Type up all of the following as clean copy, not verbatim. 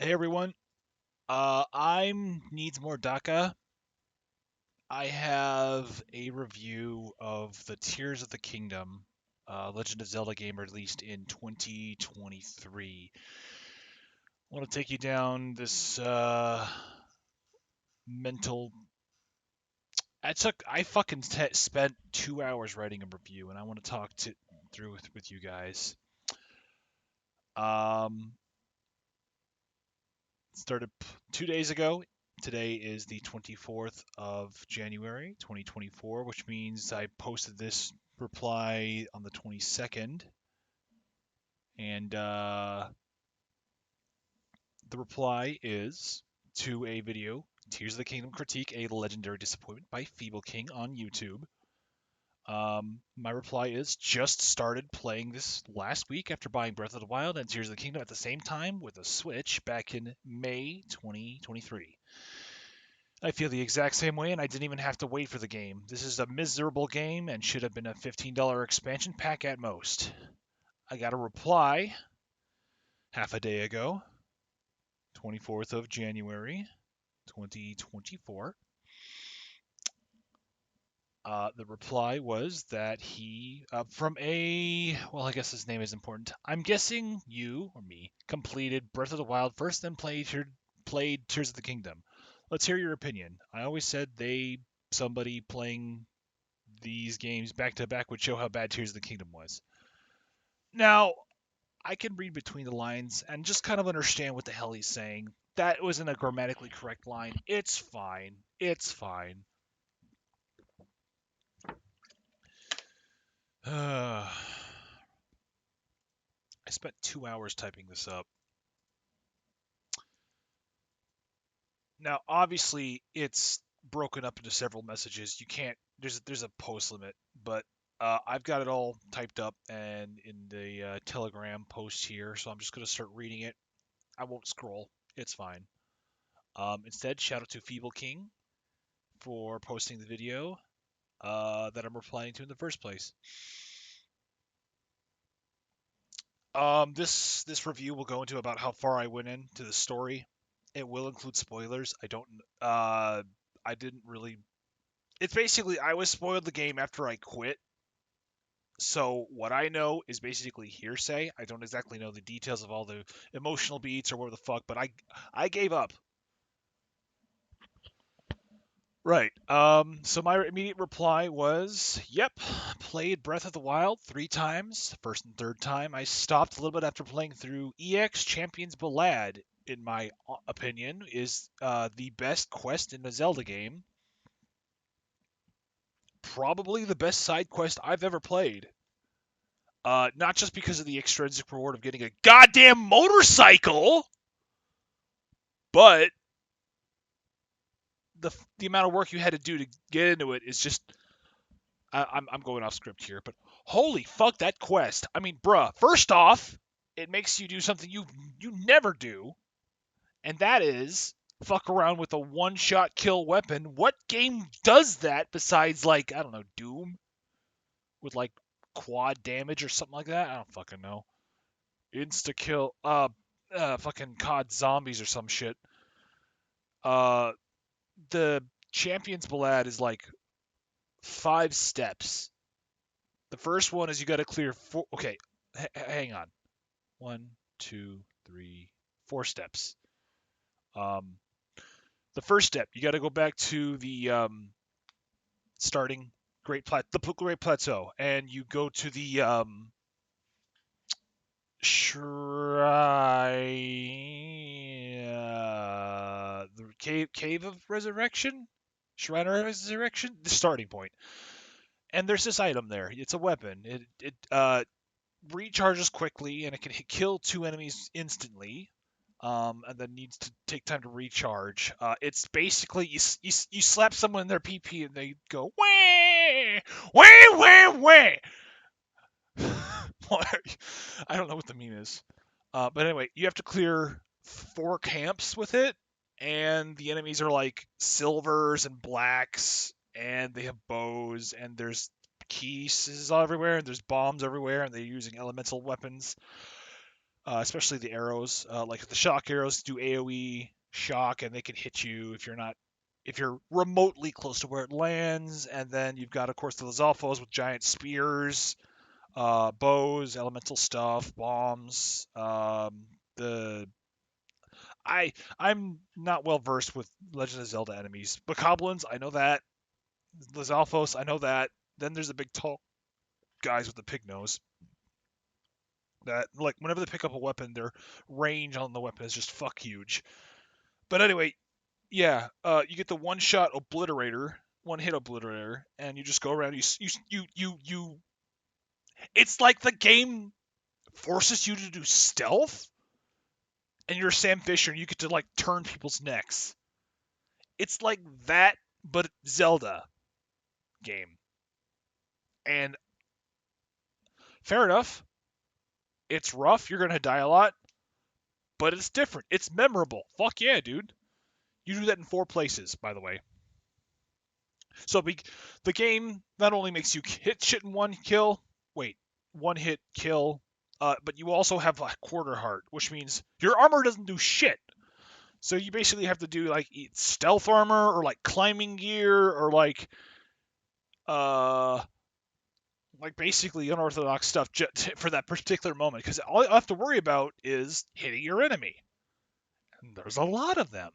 Hey everyone, I'm needs more DACA. I have a review of the Tears of the Kingdom, Legend of Zelda game released in 2023. I want to take you down this mental. I fucking spent 2 hours writing a review, and I want to talk through with you guys. Um, Started 2 days ago. Today is the 24th of January, 2024, which means I posted this reply on the 22nd. And the reply is to a video, Tears of the Kingdom Critique, a Legendary Disappointment by Feeble King on YouTube. My reply is just started playing this last week after buying Breath of the Wild and Tears of the Kingdom at the same time with a Switch back in May 2023. I feel the exact same way, and I didn't even have to wait for the game. This is a miserable game and should have been a $15 expansion pack at most. I got a reply half a day ago, 24th of January, 2024. The reply was that well, I guess his name is important. I'm guessing you, or me, completed Breath of the Wild first, then played Tears of the Kingdom. Let's hear your opinion. I always said somebody playing these games back to back would show how bad Tears of the Kingdom was. Now, I can read between the lines and just kind of understand what the hell he's saying. That wasn't a grammatically correct line. It's fine. It's fine. I spent 2 hours typing this up. Now, obviously, it's broken up into several messages. You can't. There's a post limit, but I've got it all typed up and in the Telegram post here, so I'm just gonna start reading it. I won't scroll. It's fine. Instead, shout out to Feeble King for posting the video that I'm replying to in the first place. This review will go into about how far I went into the story. It will include spoilers. I didn't really. It's basically I was spoiled the game after I quit. So what I know is basically hearsay. I don't exactly know the details of all the emotional beats or whatever the fuck, but I gave up. Right. So my immediate reply was, "Yep, played Breath of the Wild 3 times. First and third time, I stopped a little bit after playing through EX Champions Ballad. In my opinion, is the best quest in the Zelda game. Probably the best side quest I've ever played. Not just because of the extrinsic reward of getting a goddamn motorcycle, but the amount of work you had to do to get into it is just I'm going off script here, but holy fuck that quest. I mean, bruh, first off, it makes you do something you never do, and that is fuck around with a one-shot kill weapon. What game does that besides like, I don't know, Doom with like quad damage or something like that? I don't fucking know. Insta kill fucking COD zombies or some shit. Uh the Champions Ballad is like 5 steps. The first one is you got to clear four. Okay, hang on. One, two, three, 4 steps. Um, the first step, you got to go back to the starting the Great Plateau, and you go to the shrine, the cave of resurrection, shrine of resurrection, the starting point. And there's this item there. It's a weapon. It recharges quickly, and it can kill 2 enemies instantly, and then needs to take time to recharge. It's basically you slap someone in their PP and they go wah wah wah wah. I don't know what the meme is, but anyway, you have to clear 4 camps with it, and the enemies are like silvers and blacks, and they have bows, and there's keys everywhere, and there's bombs everywhere, and they're using elemental weapons. especially the arrows. Like the shock arrows do AOE shock, and they can hit you if you're remotely close to where it lands. And then you've got, of course, the Lizalfos with giant spears, bows, elemental stuff, bombs. The I'm not well versed with Legend of Zelda enemies. Bokoblins, I know that. Lizalfos, I know that. Then there's the big tall guys with the pig nose. That, like, whenever they pick up a weapon, their range on the weapon is just fuck huge. But anyway, yeah, you get the one-shot obliterator, one-hit obliterator, and you just go around. You. It's like the game forces you to do stealth, and you're Sam Fisher, and you get to like turn people's necks. It's like that, but Zelda game. And fair enough, it's rough. You're gonna die a lot, but it's different. It's memorable. Fuck yeah, dude. You do that in 4 places, by the way. So the game not only makes you hit shit in one hit kill, but you also have a quarter heart, which means your armor doesn't do shit. So you basically have to do like stealth armor or like climbing gear or uh like basically unorthodox stuff for that particular moment, because all you have to worry about is hitting your enemy. And there's a lot of them.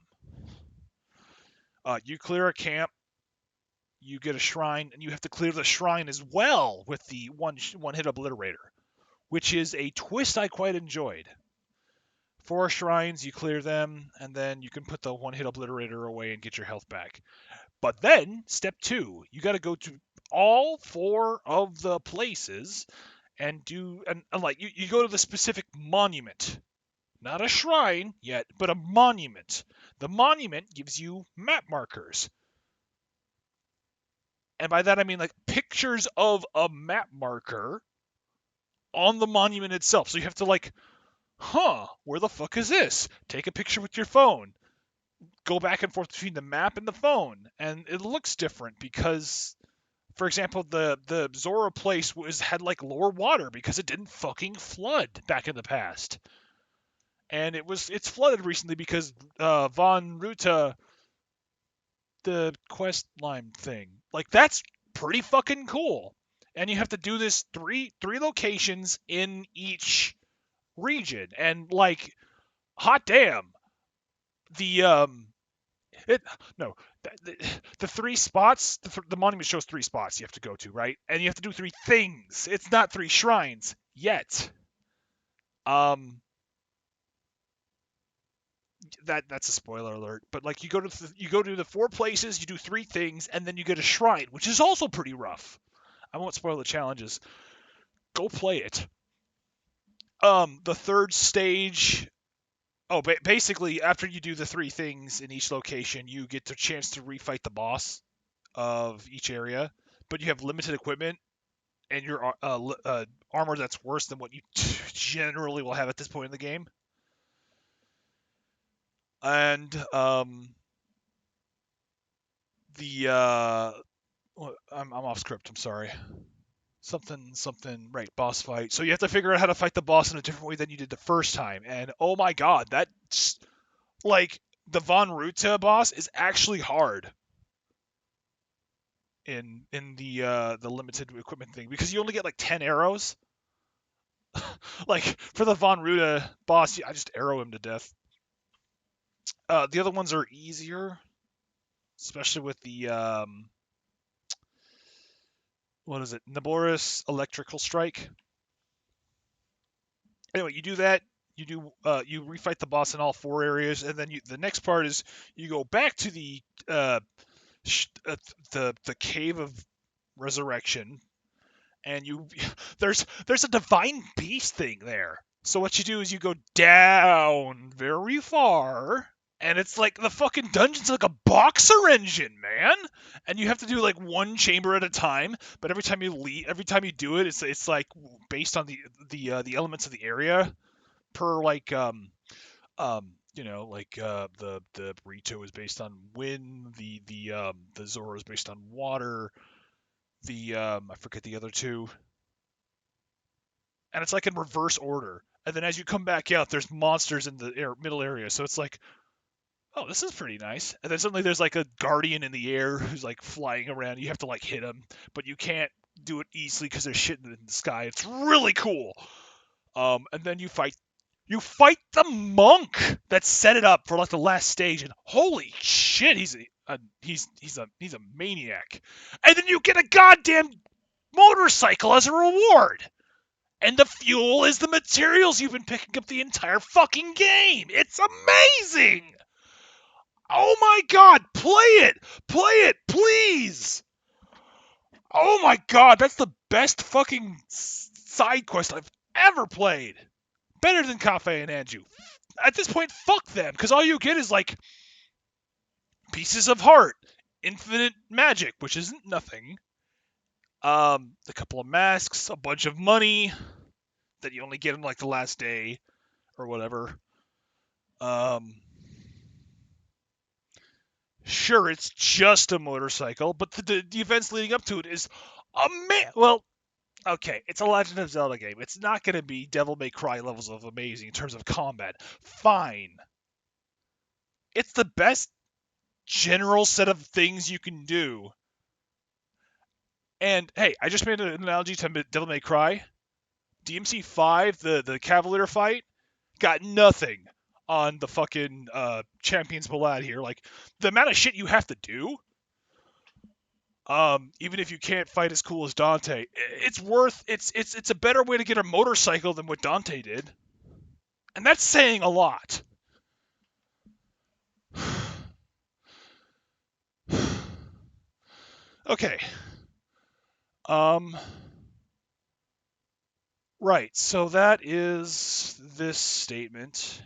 You clear a camp, you get a shrine, and you have to clear the shrine as well with the one hit obliterator, which is a twist I quite enjoyed. 4 shrines, you clear them, and then you can put the one hit obliterator away and get your health back. But then, step 2, you got to go to all 4 of the places and like you go to the specific monument. Not a shrine yet, but a monument. The monument gives you map markers. And by that I mean like pictures of a map marker on the monument itself. So you have to like, where the fuck is this? Take a picture with your phone. Go back and forth between the map and the phone. And it looks different because, for example, the Zora place had like lower water because it didn't fucking flood back in the past. And it's flooded recently because Von Ruta, the quest line thing. Like, that's pretty fucking cool. And you have to do this three locations in each region. And like, hot damn, the it no the 3 spots, the monument shows 3 spots you have to go to, right? And you have to do 3 things. It's not 3 shrines yet. That's a spoiler alert, but like you go to the 4 places, you do 3 things, and then you get a shrine, which is also pretty rough. I won't spoil the challenges. Go play it. The 3rd stage. Oh, basically, after you do the 3 things in each location, you get the chance to refight the boss of each area, but you have limited equipment, and your armor that's worse than what you generally will have at this point in the game. And I'm off script. I'm sorry. Something. Right, boss fight. So you have to figure out how to fight the boss in a different way than you did the first time. And oh my god, that's like the Von Ruta boss is actually hard in the limited equipment thing because you only get like 10 arrows. Like for the Von Ruta boss, I just arrow him to death. The other ones are easier, especially with the what is it? Naboris Electrical Strike. Anyway, you do that. You refight the boss in all 4 areas, and then the next part is you go back to the cave of resurrection, and there's a divine beast thing there. So what you do is you go down very far, and it's like the fucking dungeon's like a boxer engine, man. And you have to do like 1 chamber at a time. But every time you do it, it's like based on the elements of the area. Per like the Rito is based on wind, the Zora is based on water. I forget the other 2. And it's like in reverse order. and then as you come back out, there's monsters in the middle area. So it's like, oh, this is pretty nice. And then suddenly there's like a guardian in the air who's like flying around. You have to like hit him, but you can't do it easily because there's shit in the sky. It's really cool. And then you fight the monk that set it up for like the last stage, and holy shit, he's a maniac. And then you get a goddamn motorcycle as a reward. And the fuel is the materials you've been picking up the entire fucking game. It's amazing. Oh my god, play it! Play it, please! Oh my god, that's the best fucking side quest I've ever played. Better than Cafe and Anju. At this point, fuck them, because all you get is like pieces of heart, infinite magic, which isn't nothing, a couple of masks, a bunch of money that you only get in like the last day or whatever. Sure, it's just a motorcycle, but the events leading up to it is well, okay, it's a Legend of Zelda game. It's not going to be Devil May Cry levels of amazing in terms of combat. Fine. It's the best general set of things you can do. And hey, I just made an analogy to Devil May Cry. DMC 5, the Cavalier fight, got nothing on the fucking Champions Ballad here. Like, the amount of shit you have to do, even if you can't fight as cool as Dante, it's a better way to get a motorcycle than what Dante did. And that's saying a lot. Okay. Right, so that is this statement.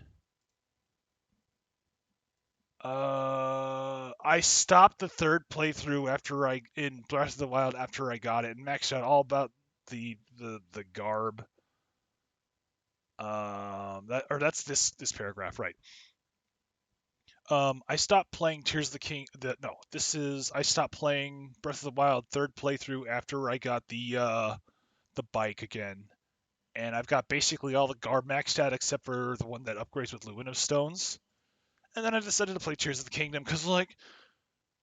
I stopped the third playthrough in Breath of the Wild after I got it and maxed out all about the garb. That's this paragraph, right? I stopped playing Tears of the King. I stopped playing Breath of the Wild third playthrough after I got the bike again, and I've got basically all the garb maxed out except for the one that upgrades with Luminous Stones. And then I decided to play Tears of the Kingdom because like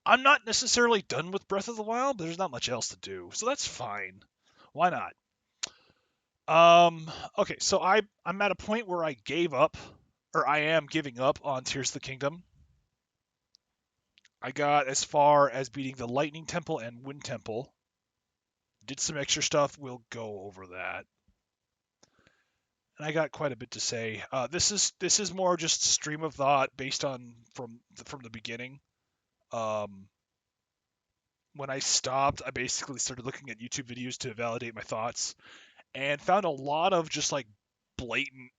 I'm not necessarily done with Breath of the Wild, but there's not much else to do, so that's fine. Why not? Okay, so I'm at a point where I gave up, or I am giving up on Tears of the Kingdom. I got as far as beating the Lightning Temple and Wind Temple. Did some extra stuff. We'll go over that. And I got quite a bit to say. This is more just stream of thought based on from the beginning. When I stopped, I basically started looking at YouTube videos to validate my thoughts, and found a lot of just like blatant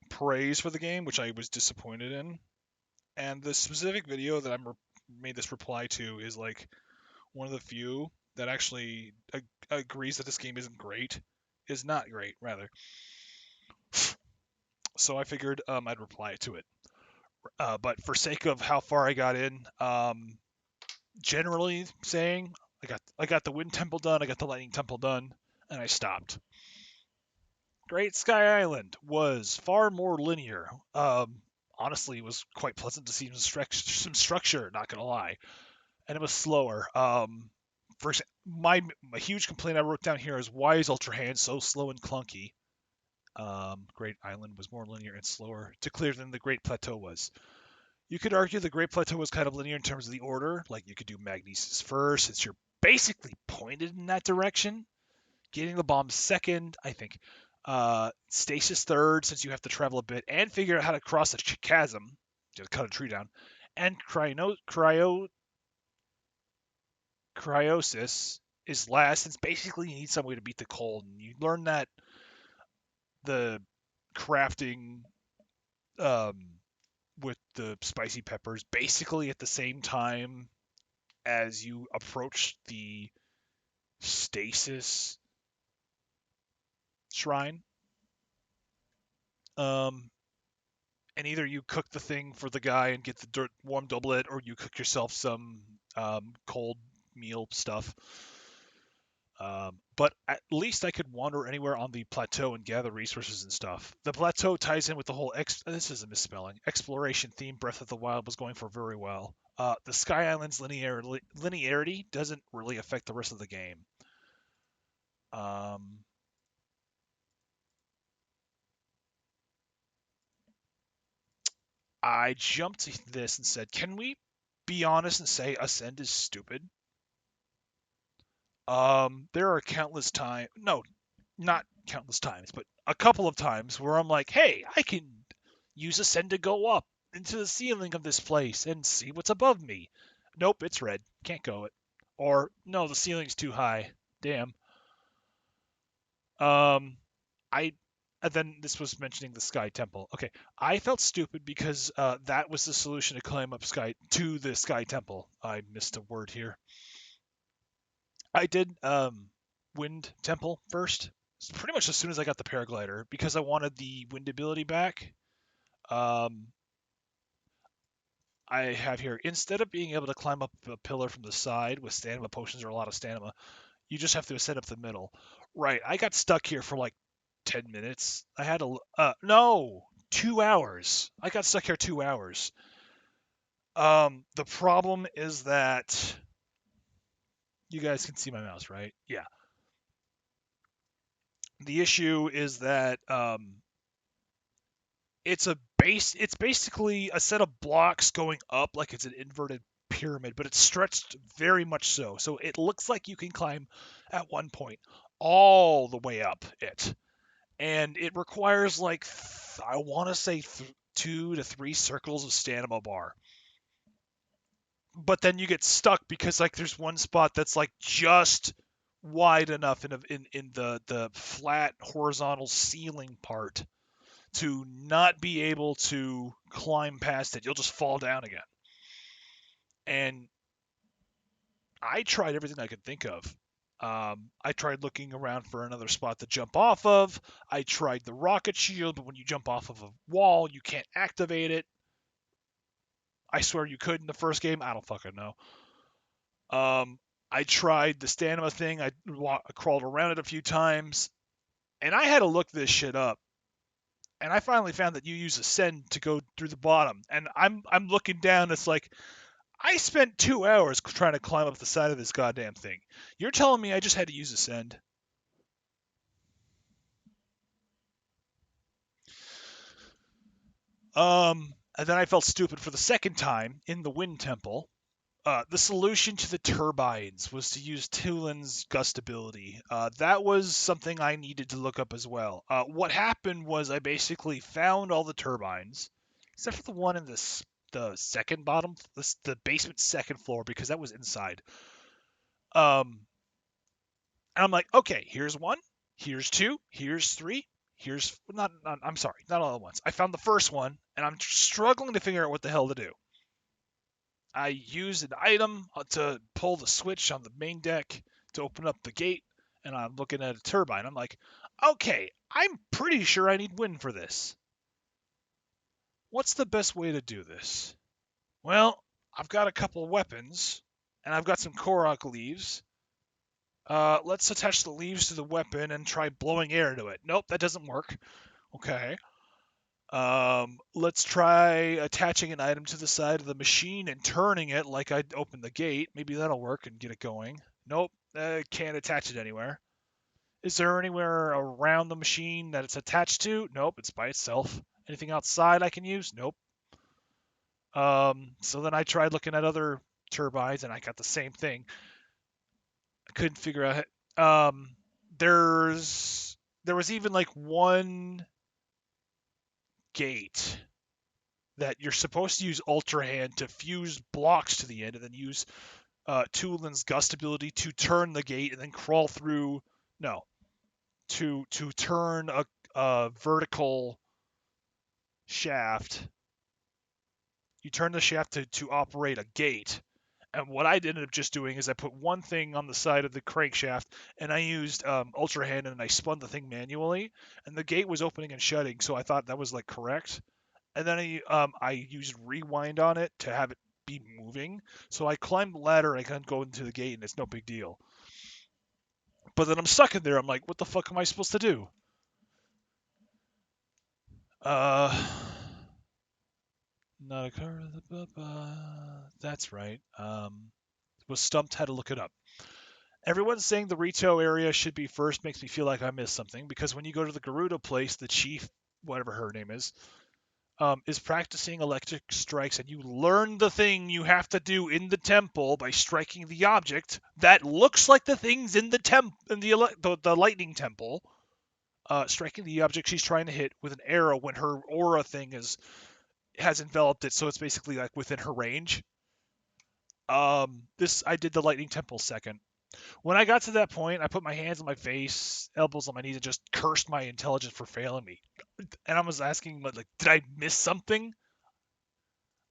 praise for the game, which I was disappointed in. And the specific video that made this reply to is like one of the few that actually agrees that this game isn't great, is not great rather. So I figured I'd reply to it. But for sake of how far I got in, generally saying I got the Wind Temple done, I got the Lightning Temple done, and I stopped. Great Sky Island was far more linear. Honestly, it was quite pleasant to see some structure. Not gonna lie, and it was slower. For my huge complaint I wrote down here is why is Ultra Hand so slow and clunky? Great Island was more linear and slower to clear than the Great Plateau was. You could argue the Great Plateau was kind of linear in terms of the order. Like you could do Magnesis first, since you're basically pointed in that direction. Getting the bomb second, I think. Stasis third, since you have to travel a bit and figure out how to cross a chasm, just cut a tree down. And cryosis is last, since basically you need some way to beat the cold. And you learn that the crafting with the spicy peppers basically at the same time as you approach the stasis shrine. And either you cook the thing for the guy and get the warm doublet, or you cook yourself some cold meal stuff. But at least I could wander anywhere on the plateau and gather resources and stuff. The plateau ties in with the whole this is a misspelling exploration theme Breath of the Wild was going for very well. The Sky Island's linearity doesn't really affect the rest of the game. Um, I jumped to this and said, "Can we be honest and say Ascend is stupid?" There are countless times, no, not countless times, but a couple of times where I'm like, "Hey, I can use Ascend to go up into the ceiling of this place and see what's above me." Nope, it's red. Can't go it. Or no, the ceiling's too high. Damn. Um, I and then this was mentioning the Sky Temple. Okay, I felt stupid because that was the solution to climb up the Sky Temple. I missed a word here. I did Wind Temple first, pretty much as soon as I got the paraglider because I wanted the wind ability back. Um, I have here instead of being able to climb up a pillar from the side with stamina potions or a lot of stamina, you just have to ascend up the middle. Right, I got stuck here for like 10 minutes. I had a no, 2 hours. I got stuck here 2 hours. The problem is that you guys can see my mouse, right? Yeah. The issue is that it's basically a set of blocks going up like it's an inverted pyramid, but it's stretched very much so. So it looks like you can climb at one point all the way up it. And it requires like I want to say 2 to 3 circles of stamina bar. But then you get stuck because like there's one spot that's like just wide enough in the flat horizontal ceiling part to not be able to climb past it. You'll just fall down again. And I tried everything I could think of. I tried looking around for another spot to jump off of. I tried the rocket shield, but when you jump off of a wall, you can't activate it. I swear you could in the first game. I don't fucking know. I tried the stamina thing. I crawled around it a few times, and I had to look this shit up. And I finally found that you use ascend to go through the bottom. And I'm looking down. It's like I spent 2 hours trying to climb up the side of this goddamn thing. You're telling me I just had to use ascend? And then I felt stupid for the second time in the Wind Temple. The solution to the turbines was to use Tulin's gust ability. That was something I needed to look up as well. What happened was I basically found all the turbines, except for the one in the second bottom, the basement second floor, because that was inside. And I'm like, okay, here's one, here's two, here's three, here's not I'm sorry, not all at once. I found the first one, and I'm struggling to figure out what the hell to do. I used an item to pull the switch on the main deck to open up the gate, and I'm looking at a turbine. I'm like, okay, I'm pretty sure I need wind for this. What's the best way to do this? Well, I've got a couple weapons, and I've got some Korok leaves. Let's attach the leaves to the weapon and try blowing air into it. Nope, that doesn't work. Okay. Let's try attaching an item to the side of the machine and turning it like I'd open the gate. Maybe that'll work and get it going. Nope, can't attach it anywhere. Is there anywhere around the machine that it's attached to? Nope, it's by itself. Anything outside I can use? Nope. So then I tried looking at other turbines and I got the same thing. I couldn't figure out. There's there was even like one gate that you're supposed to use Ultra Hand to fuse blocks to the end, and then use Tulin's Gust ability to turn the gate and then crawl through. No, to turn a vertical shaft. You turn the shaft to operate a gate. And what I ended up just doing is I put one thing on the side of the crankshaft, and I used Ultra Hand, and I spun the thing manually, and the gate was opening and shutting. So I thought that was like correct. And then I used rewind on it to have it be moving. So I climbed the ladder, I can go into the gate, and it's no big deal. But then I'm stuck in there. I'm like, what the fuck am I supposed to do? Not a car. That's right. Was stumped. Had to look it up. Everyone's saying the Rito area should be first. Makes me feel like I missed something because when you go to the Gerudo place, the chief, whatever her name is practicing electric strikes, and you learn the thing you have to do in the temple by striking the object that looks like the things in the lightning temple. Striking the object she's trying to hit with an arrow when her aura thing has enveloped it, so it's basically like within her range. This I did the lightning temple second. When I got to that point, I put my hands on my face, elbows on my knees, and just cursed my intelligence for failing me. And I was asking, like, did I miss something?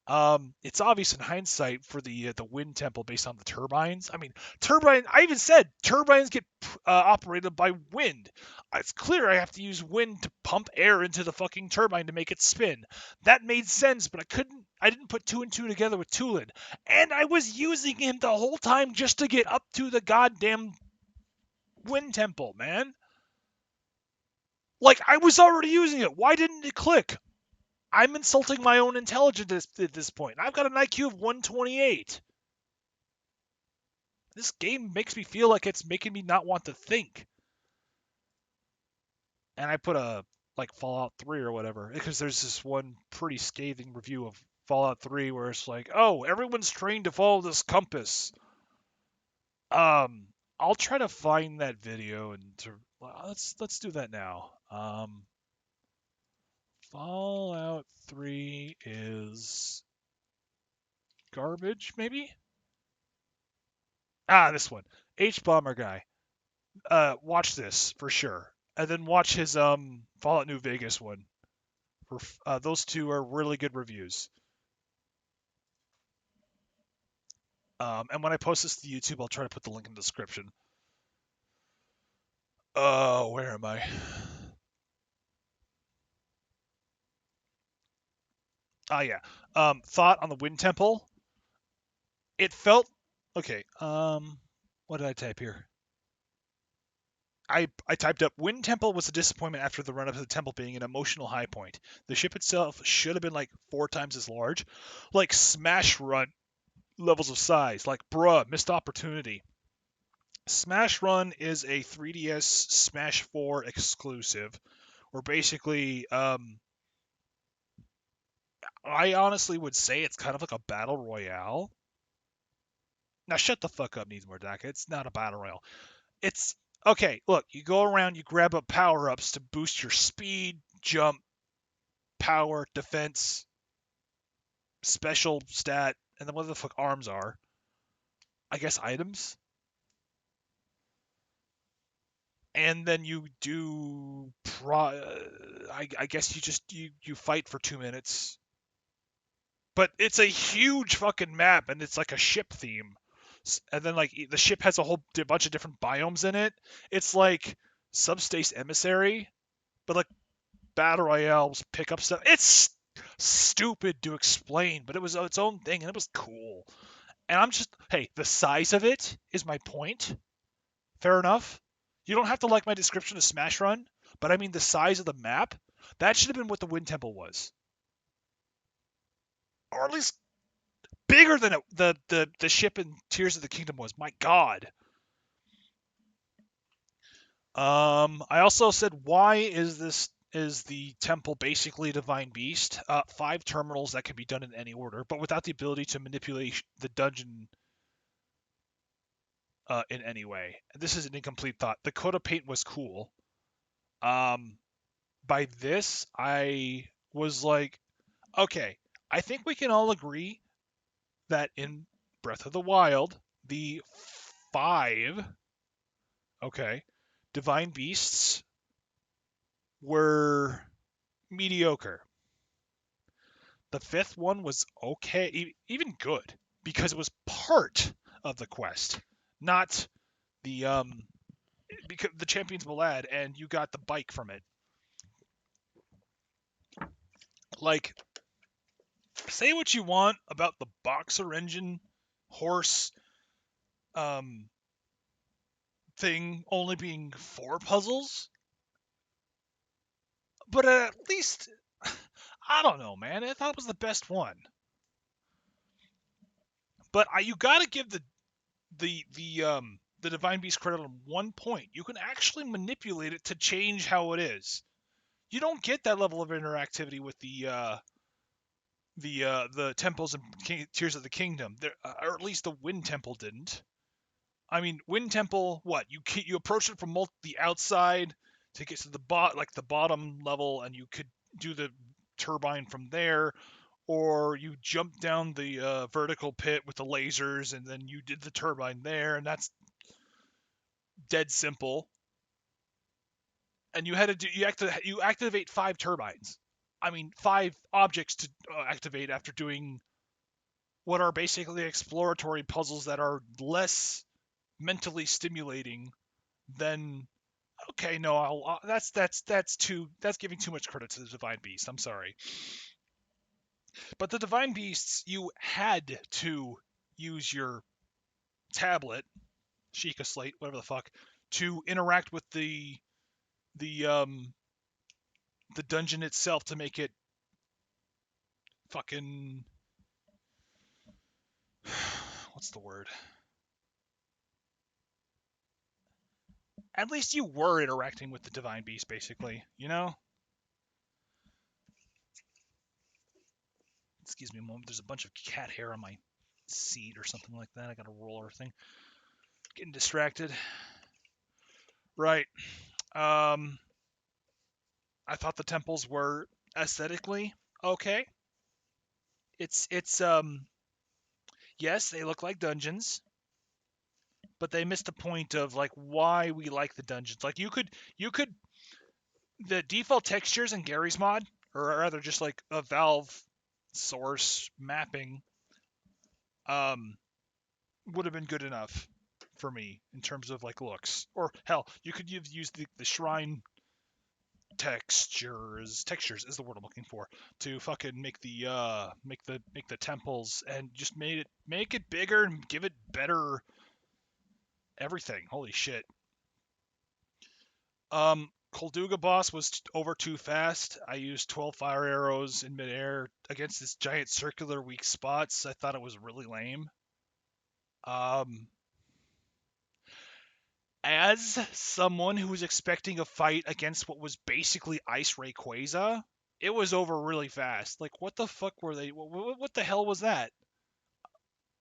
It's obvious in hindsight for the wind temple based on the turbines. I mean, turbine. I even said turbines get operated by wind. It's clear I have to use wind to pump air into the fucking turbine to make it spin. That made sense, but I couldn't. I didn't put two and two together with Tulin, and I was using him the whole time just to get up to the goddamn wind temple, man. Like I was already using it. Why didn't it click? I'm insulting my own intelligence at this point. I've got an IQ of 128. This game makes me feel like it's making me not want to think. And I put a like Fallout 3 or whatever because there's this one pretty scathing review of Fallout 3 where it's like, "Oh, everyone's trained to follow this compass." I'll try to find that video let's do that now. Fallout 3 is garbage, maybe? This one. H Bomber guy. Watch this for sure, and then watch his Fallout New Vegas one. Those two are really good reviews. And when I post this to YouTube, I'll try to put the link in the description. Oh, where am I? Yeah. Thought on the Wind Temple. It felt okay. What did I type here? I typed up Wind Temple was a disappointment after the run up to the temple being an emotional high point. The ship itself should have been like 4 times as large, like Smash Run levels of size. Like, bruh, missed opportunity. Smash Run is a 3DS Smash 4 exclusive, where basically, I honestly would say it's kind of like a battle royale. Now, shut the fuck up, needs more DACA. It's not a battle royale. It's okay. Look, you go around, you grab up power ups to boost your speed, jump, power, defense, special stat, and then what the fuck arms are. I guess items. And then you do I guess you fight for 2 minutes, but it's a huge fucking map and it's like a ship theme, and then like the ship has a whole bunch of different biomes in it. It's like Subspace Emissary, but like battle royales, pick up stuff. It's stupid to explain, but it was its own thing and it was cool. And I'm just, hey, the size of it is my point. Fair enough. You don't have to like my description of Smash Run, but I mean the size of the map. That should have been what the Wind Temple was, or at least bigger than the ship in Tears of the Kingdom was. My God. I also said, why is the temple basically a divine beast? 5 terminals that can be done in any order, but without the ability to manipulate the dungeon in any way. This is an incomplete thought. The Coda paint was cool. By this, I was like, okay, I think we can all agree that in Breath of the Wild, the 5, okay, divine beasts were mediocre. The 5th one was okay, even good, because it was part of the quest, not because the Champion's Ballad, and you got the bike from it. Like, say what you want about the boxer engine, horse, thing only being 4 puzzles, but at least I don't know, man. I thought it was the best one. But you gotta give the Divine Beast credit on one point. You can actually manipulate it to change how it is. You don't get that level of interactivity with the temples and Tears of the Kingdom, or at least the Wind Temple didn't. I mean, Wind Temple, what you approach it from the outside to get to the the bottom level, and you could do the turbine from there, or you jump down the vertical pit with the lasers, and then you did the turbine there, and that's dead simple. And you had to do you activate 5 turbines. I mean, 5 objects to activate after doing what are basically exploratory puzzles that are less mentally stimulating than. Okay, no, that's giving too much credit to the Divine Beast. I'm sorry, but the Divine Beasts, you had to use your tablet, Sheikah Slate, whatever the fuck, to interact with the the dungeon itself to make it fucking what's the word? At least you were interacting with the Divine Beast, basically, you know? Excuse me a moment. There's a bunch of cat hair on my seat or something like that. I got a roller thing. Getting distracted. Right. I thought the temples were aesthetically okay. It's yes, they look like dungeons, but they missed the point of like why we like the dungeons. Like you could the default textures in Gary's mod, or rather just like a Valve source mapping, um, would have been good enough for me in terms of like looks. Or hell, you could use the shrine textures is the word I'm looking for, to fucking make the temples, and just make it bigger and give it better everything. Holy shit. Kolduga boss was over too fast. I used 12 fire arrows in midair against this giant circular weak spots. I thought it was really lame. Um, as someone who was expecting a fight against what was basically Ice Rayquaza, it was over really fast. Like, what the fuck were they? What the hell was that?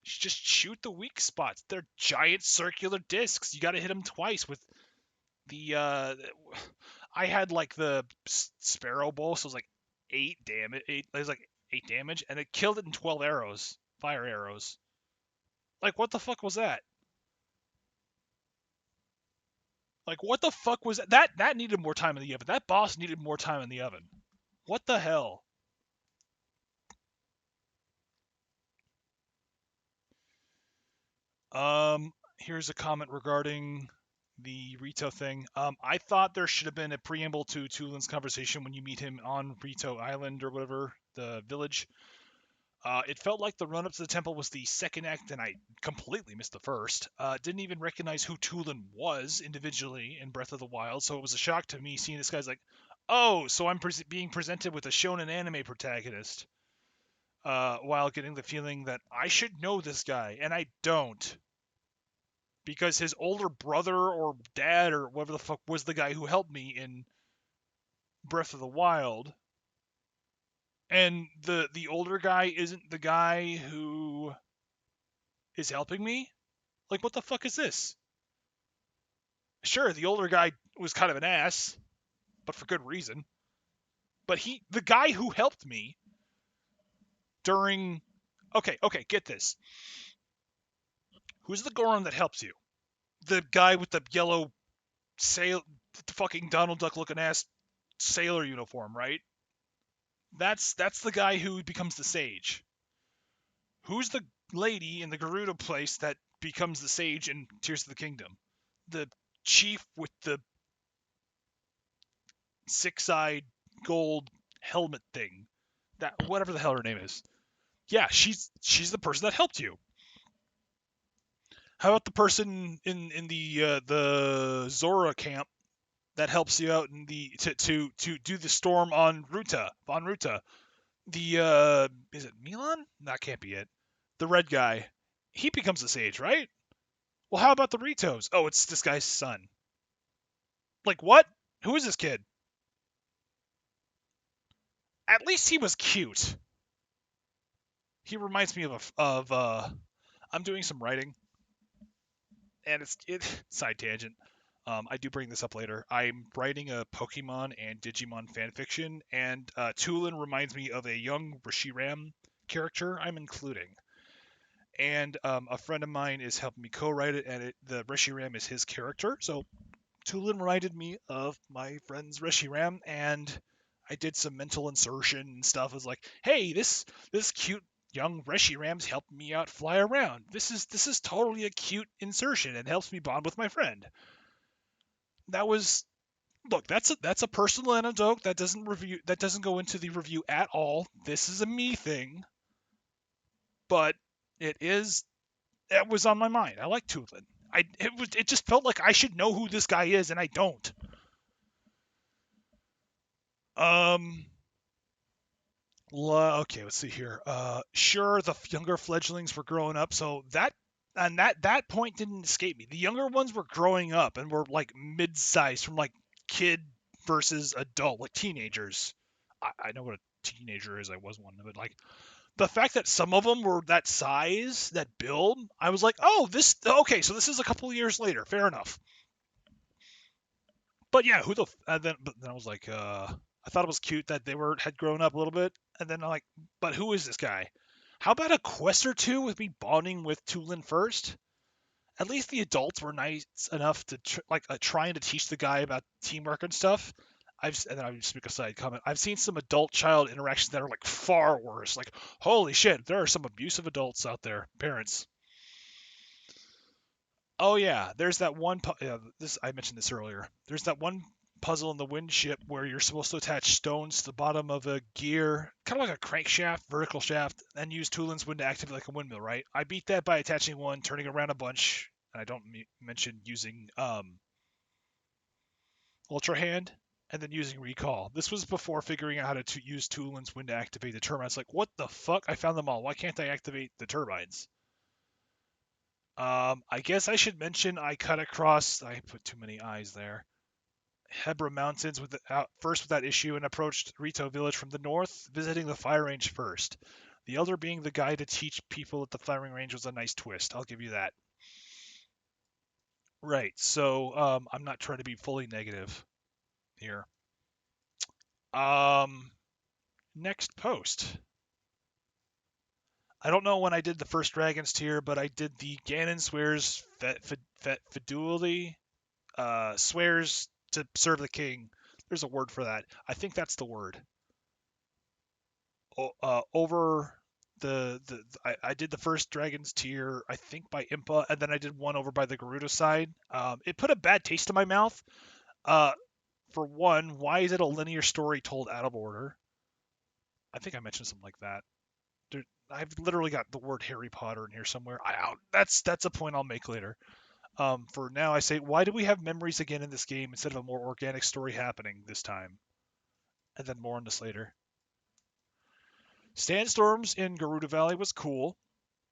Just shoot the weak spots. They're giant circular discs. You got to hit them twice with the. I had like the Sparrow Bowl, so it was like 8 damage. It was like 8 damage, and it killed it in 12 arrows, fire arrows. Like, what the fuck was that? Like, what the fuck was that? That needed more time in the oven. That boss needed more time in the oven. What the hell? Here's a comment regarding the Rito thing. I thought there should have been a preamble to Tulin's conversation when you meet him on Rito Island or whatever, the village. It felt like the run up to the temple was the second act, and I completely missed the first. Didn't even recognize who Tulin was individually in Breath of the Wild, so it was a shock to me seeing this guy's like, oh, so I'm being presented with a shonen anime protagonist, while getting the feeling that I should know this guy, and I don't. Because his older brother or dad or whatever the fuck was the guy who helped me in Breath of the Wild, and the older guy isn't the guy who is helping me. Like, what the fuck is this? Sure, the older guy was kind of an ass, but for good reason. But the guy who helped me during, okay, get this. Who's the Goron that helps you? The guy with the yellow fucking Donald Duck looking ass sailor uniform, right? That's the guy who becomes the sage. Who's the lady in the Gerudo place that becomes the sage in Tears of the Kingdom? The chief with the 6-eyed gold helmet thing. That whatever the hell her name is. Yeah, she's the person that helped you. How about the person in the Zora camp that helps you out in the to do the storm on Ruta? The is it Milan? That can't be it. The red guy. He becomes a sage, right? Well, how about the Ritos? Oh, it's this guy's son. Like what? Who is this kid? At least he was cute. He reminds me of I'm doing some writing, and it side tangent. I do bring this up later. I'm writing a Pokemon and Digimon fanfiction, and Tulin reminds me of a young Reshiram character I'm including. And a friend of mine is helping me co-write it, and the Reshiram is his character. So Tulin reminded me of my friend's Reshiram, and I did some mental insertion and stuff. I was like, hey, this cute young Reshiram's helping me out fly around. This is totally a cute insertion and helps me bond with my friend. That was look, that's a personal anecdote that doesn't go into the review at all. This is a me thing, but it was on my mind. I like Tulin. It just felt like I should know who this guy is, and I don't. Um, okay, let's see here. Sure, the younger fledglings were growing up, so that point didn't escape me. The younger ones were growing up and were like mid-sized, from like kid versus adult, like teenagers. I know what a teenager is. I was one, but like the fact that some of them were that size, that build, I was like, oh, this okay. So this is a couple of years later. Fair enough. But yeah, but then I was like, I thought it was cute that they had grown up a little bit, and then I'm like, but who is this guy? How about a quest or two with me bonding with Tulin first? At least the adults were nice enough to trying to teach the guy about teamwork and stuff. And then I just make a side comment. I've seen some adult-child interactions that are like far worse. Like, holy shit, there are some abusive adults out there, parents. Oh yeah, there's that one. Yeah, this I mentioned this earlier. There's that one puzzle in the wind ship where you're supposed to attach stones to the bottom of a gear, kind of like a crankshaft, vertical shaft, and use Tulin's wind to activate like a windmill. Right? I beat that by attaching one, turning around a bunch, and I don't mention using Ultra Hand, and then using Recall. This was before figuring out how to use Tulin's wind to activate the turbines. Like, what the fuck? I found them all. Why can't I activate the turbines? I guess I should mention I cut across. I put too many eyes there. Hebra Mountains first with that issue and approached Rito Village from the north, visiting the fire range first. The elder being the guy to teach people at the firing range was a nice twist. I'll give you that. Right. So I'm not trying to be fully negative here. Um, Next post. I don't know when I did the first Dragons tier, but I did the Ganon swears fidelity swears to serve the king. There's a word for that. I think that's the word. Over I did the first Dragons tier, I think by Impa, and then I did one over by the Garuda side. It put a bad taste in my mouth. Uh, for one, why is it a linear story told out of order? I think I mentioned something like that. I've literally got the word Harry Potter in here somewhere. That's a point I'll make later. For now, I say, why do we have memories again in this game instead of a more organic story happening this time? And then more on this later. Sandstorms in Garuda Valley was cool.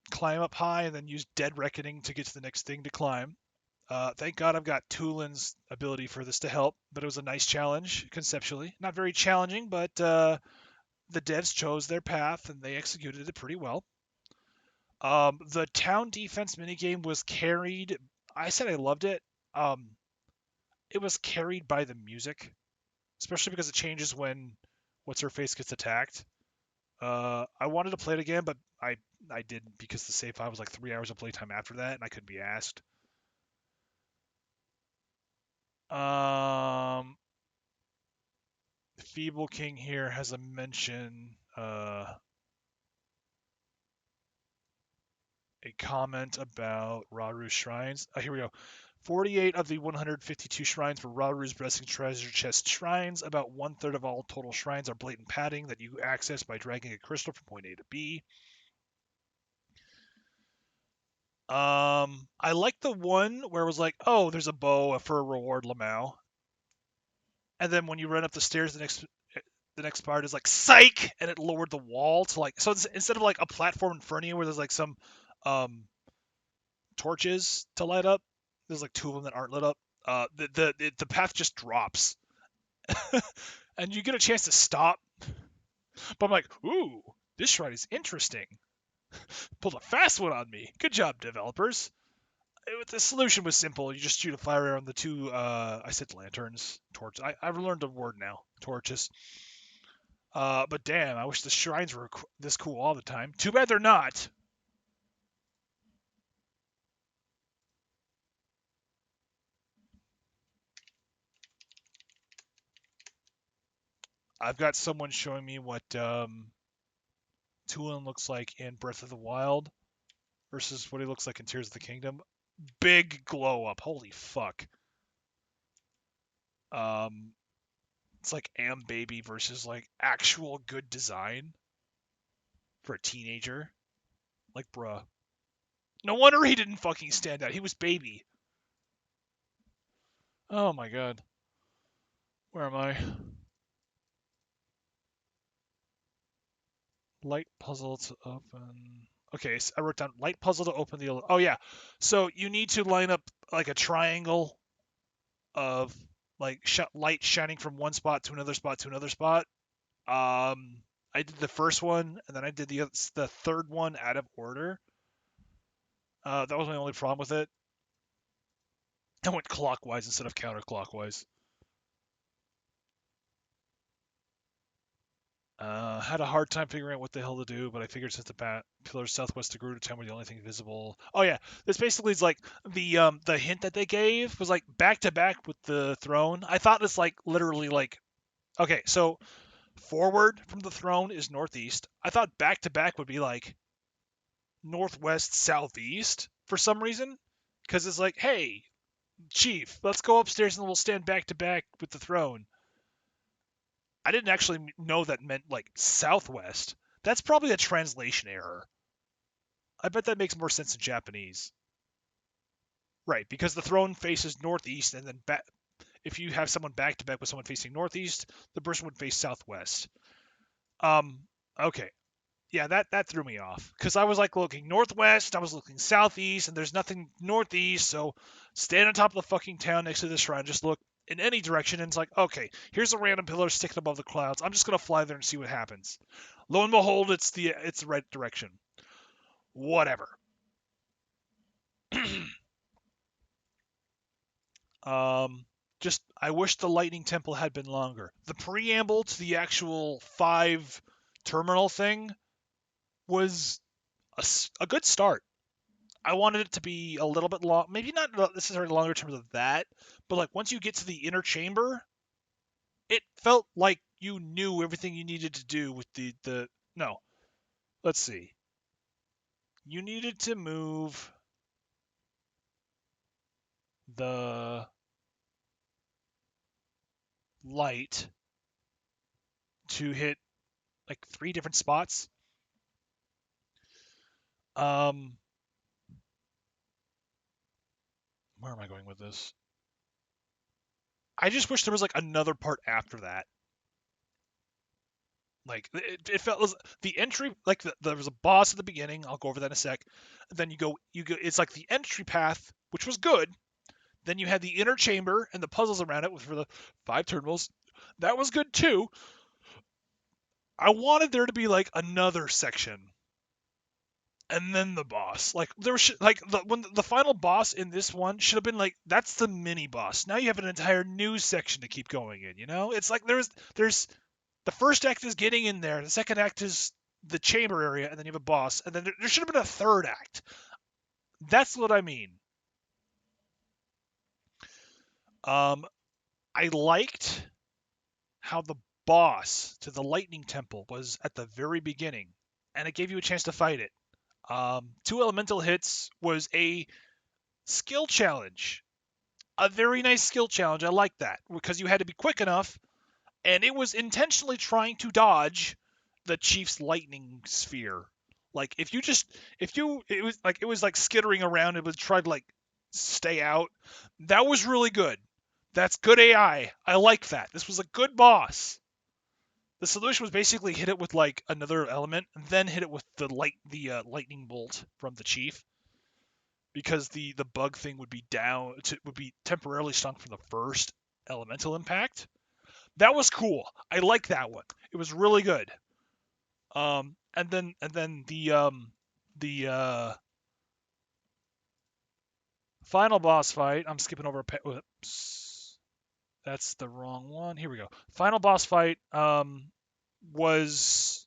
Climb up high and then use Dead Reckoning to get to the next thing to climb. Thank God I've got Tulin's ability for this to help, but it was a nice challenge conceptually. Not very challenging, but the devs chose their path and they executed it pretty well. The town defense minigame was carried. I said I loved it. It was carried by the music, especially because it changes when what's her face gets attacked. I wanted to play it again, but I didn't because the save file was like 3 hours of playtime after that, and I couldn't be asked. Feeble King here has a mention, a comment about Raru shrines. Here we go. 48 of the 152 shrines were Raru's Blessing Treasure Chest shrines. About 1/3 of all total shrines are blatant padding that you access by dragging a crystal from point A to B. I like the one where it was like, oh, there's a bow for a reward, Lamau, and then when you run up the stairs, the next part is like psych, and it lowered the wall to like, so instead of like a platform in front of you where there's like some um torches to light up, there's like two of them that aren't lit up. The path just drops, and you get a chance to stop. But I'm like, ooh, this shrine is interesting. Pulled a fast one on me. Good job, developers. The solution was simple. You just shoot a fire arrow on the two, I said lanterns, torches. I've learned a word now, torches. But damn, I wish the shrines were this cool all the time. Too bad they're not. I've got someone showing me what Tulin looks like in Breath of the Wild versus what he looks like in Tears of the Kingdom. Big glow up. Holy fuck. Um, it's like Am Baby versus like actual good design for a teenager. Like, bruh. No wonder he didn't fucking stand out. He was baby. Oh my god. Where am I? Light puzzle to open. Okay, so I wrote down light puzzle to open the. Oh yeah. So you need to line up like a triangle of like light shining from one spot to another spot to another spot. I did the first one, and then I did the third one out of order. That was my only problem with it. I went clockwise instead of counterclockwise. Had a hard time figuring out what the hell to do, but I figured since the pillars southwest of Gerudo Town were the only thing visible. Oh yeah, this basically is like the hint that they gave was like back to back with the throne. I thought it's like literally like okay, so forward from the throne is northeast. I thought back to back would be like northwest southeast for some reason, because it's like hey chief, let's go upstairs and we'll stand back to back with the throne. I didn't actually know that meant like southwest. That's probably a translation error. I bet that makes more sense in Japanese. Right, because the throne faces northeast, and then if you have someone back to back with someone facing northeast, the person would face southwest. Um, okay, yeah, that threw me off because I was like looking northwest, I was looking southeast, and there's nothing northeast. So stand on top of the fucking town next to the shrine, just look in any direction, and it's like, okay, here's a random pillar sticking above the clouds. I'm just gonna fly there and see what happens. Lo and behold, it's the right direction. Whatever. um, just I wish the lightning temple had been longer. The preamble to the actual 5 terminal thing was a good start. I wanted it to be a little bit long, maybe not necessarily longer in terms of that, but like once you get to the inner chamber, it felt like you knew everything you needed to do with the no. Let's see. You needed to move the light to hit like 3 different spots. Um, where am I going with this? I just wish there was like another part after that. Like it felt the entry, like there was a boss at the beginning. I'll go over that in a sec. Then you go. It's like the entry path, which was good. Then you had the inner chamber and the puzzles around it for the 5 terminals. That was good too. I wanted there to be like another section, and then the boss. Like there was like when the final boss in this one should have been like that's the mini boss. Now you have an entire new section to keep going in. You know, it's like there's the first act is getting in there. The second act is the chamber area, and then you have a boss, and then there should have been a third act. That's what I mean. Um, I liked how the boss to the Lightning Temple was at the very beginning, and it gave you a chance to fight it. 2 elemental hits was a skill challenge, a very nice skill challenge. I like that because you had to be quick enough, and it was intentionally trying to dodge the chief's lightning sphere. Like it was like skittering around. It would try to like stay out. That was really good. That's good AI. I like that. This was a good boss. The solution was basically hit it with like another element, and then hit it with the lightning bolt from the chief, because the bug thing would be would be temporarily stunk from the first elemental impact. That was cool. I like that one. It was really good. And then the final boss fight. I'm skipping over. Whoops, that's the wrong one. Here we go. Final boss fight was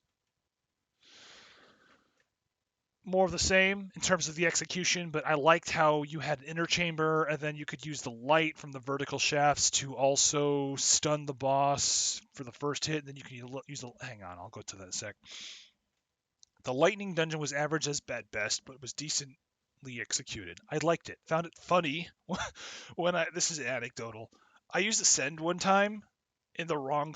more of the same in terms of the execution, but I liked how you had an inner chamber, and then you could use the light from the vertical shafts to also stun the boss for the first hit. And then you can use the. Hang on, I'll go to that in a sec. The lightning dungeon was average at best, but was decently executed. I liked it. Found it funny when I. This is anecdotal. I used Ascend one time in the wrong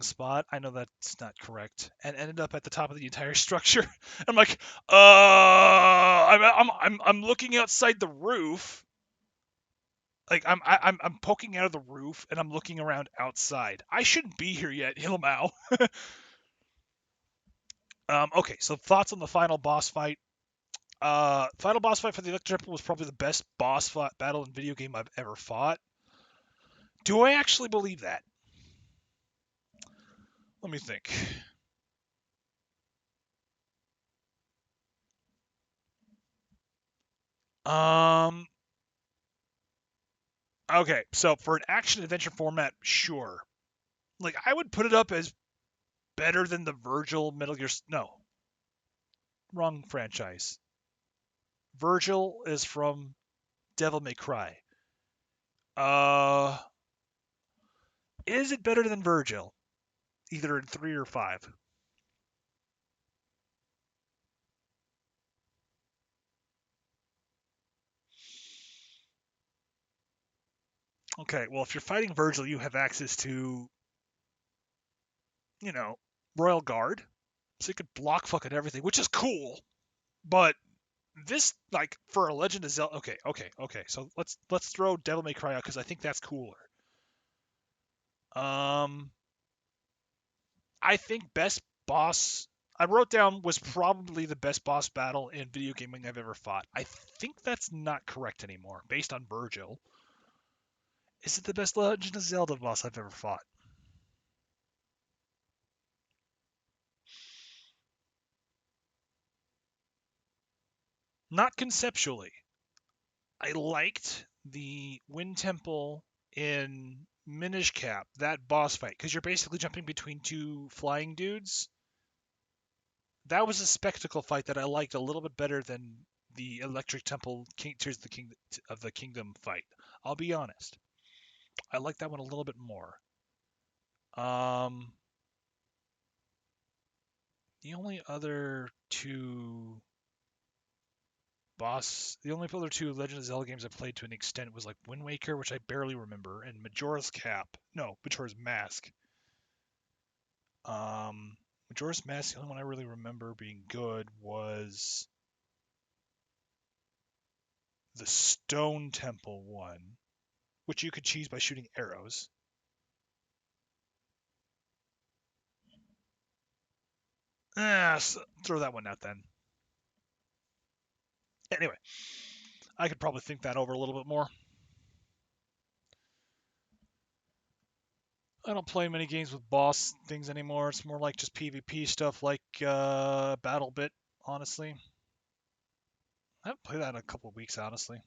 spot. I know that's not correct, and ended up at the top of the entire structure. I'm like, I'm looking outside the roof. Like I'm poking out of the roof, and I'm looking around outside. I shouldn't be here yet, Hilmau. Okay, so thoughts on the final boss fight. Final boss fight for the Electric Temple was probably the best boss fight battle in video game I've ever fought. Do I actually believe that? Let me think. Um. Okay, so for an action adventure format, sure. Like I would put it up as better than the Virgil Metal Gear. No, wrong franchise. Virgil is from Devil May Cry. Uh, is it better than Virgil? Either in 3 or 5. Okay, well if you're fighting Virgil, you have access to, you know, Royal Guard, so you could block fucking everything, which is cool. But this, like, for a Legend of Zelda, okay. So let's throw Devil May Cry out because I think that's cooler. Um, I think best boss I wrote down was probably the best boss battle in video gaming I've ever fought. I think that's not correct anymore, based on Virgil. Is it the best Legend of Zelda boss I've ever fought? Not conceptually. I liked the Wind Temple in Minish Cap, that boss fight, because you're basically jumping between two flying dudes. That was a spectacle fight that I liked a little bit better than the Electric Temple Tears of the Kingdom fight. I'll be honest. I like that one a little bit more. Um, the only other two Legend of Zelda games I played to an extent was like Wind Waker, which I barely remember, and Majora's Cap. No, Majora's Mask. Um, Majora's Mask, the only one I really remember being good was the Stone Temple one, which you could cheese by shooting arrows. Throw that one out then. Anyway, I could probably think that over a little bit more. I don't play many games with boss things anymore. It's more like just PvP stuff like BattleBit, honestly. I haven't played that in a couple of weeks, honestly.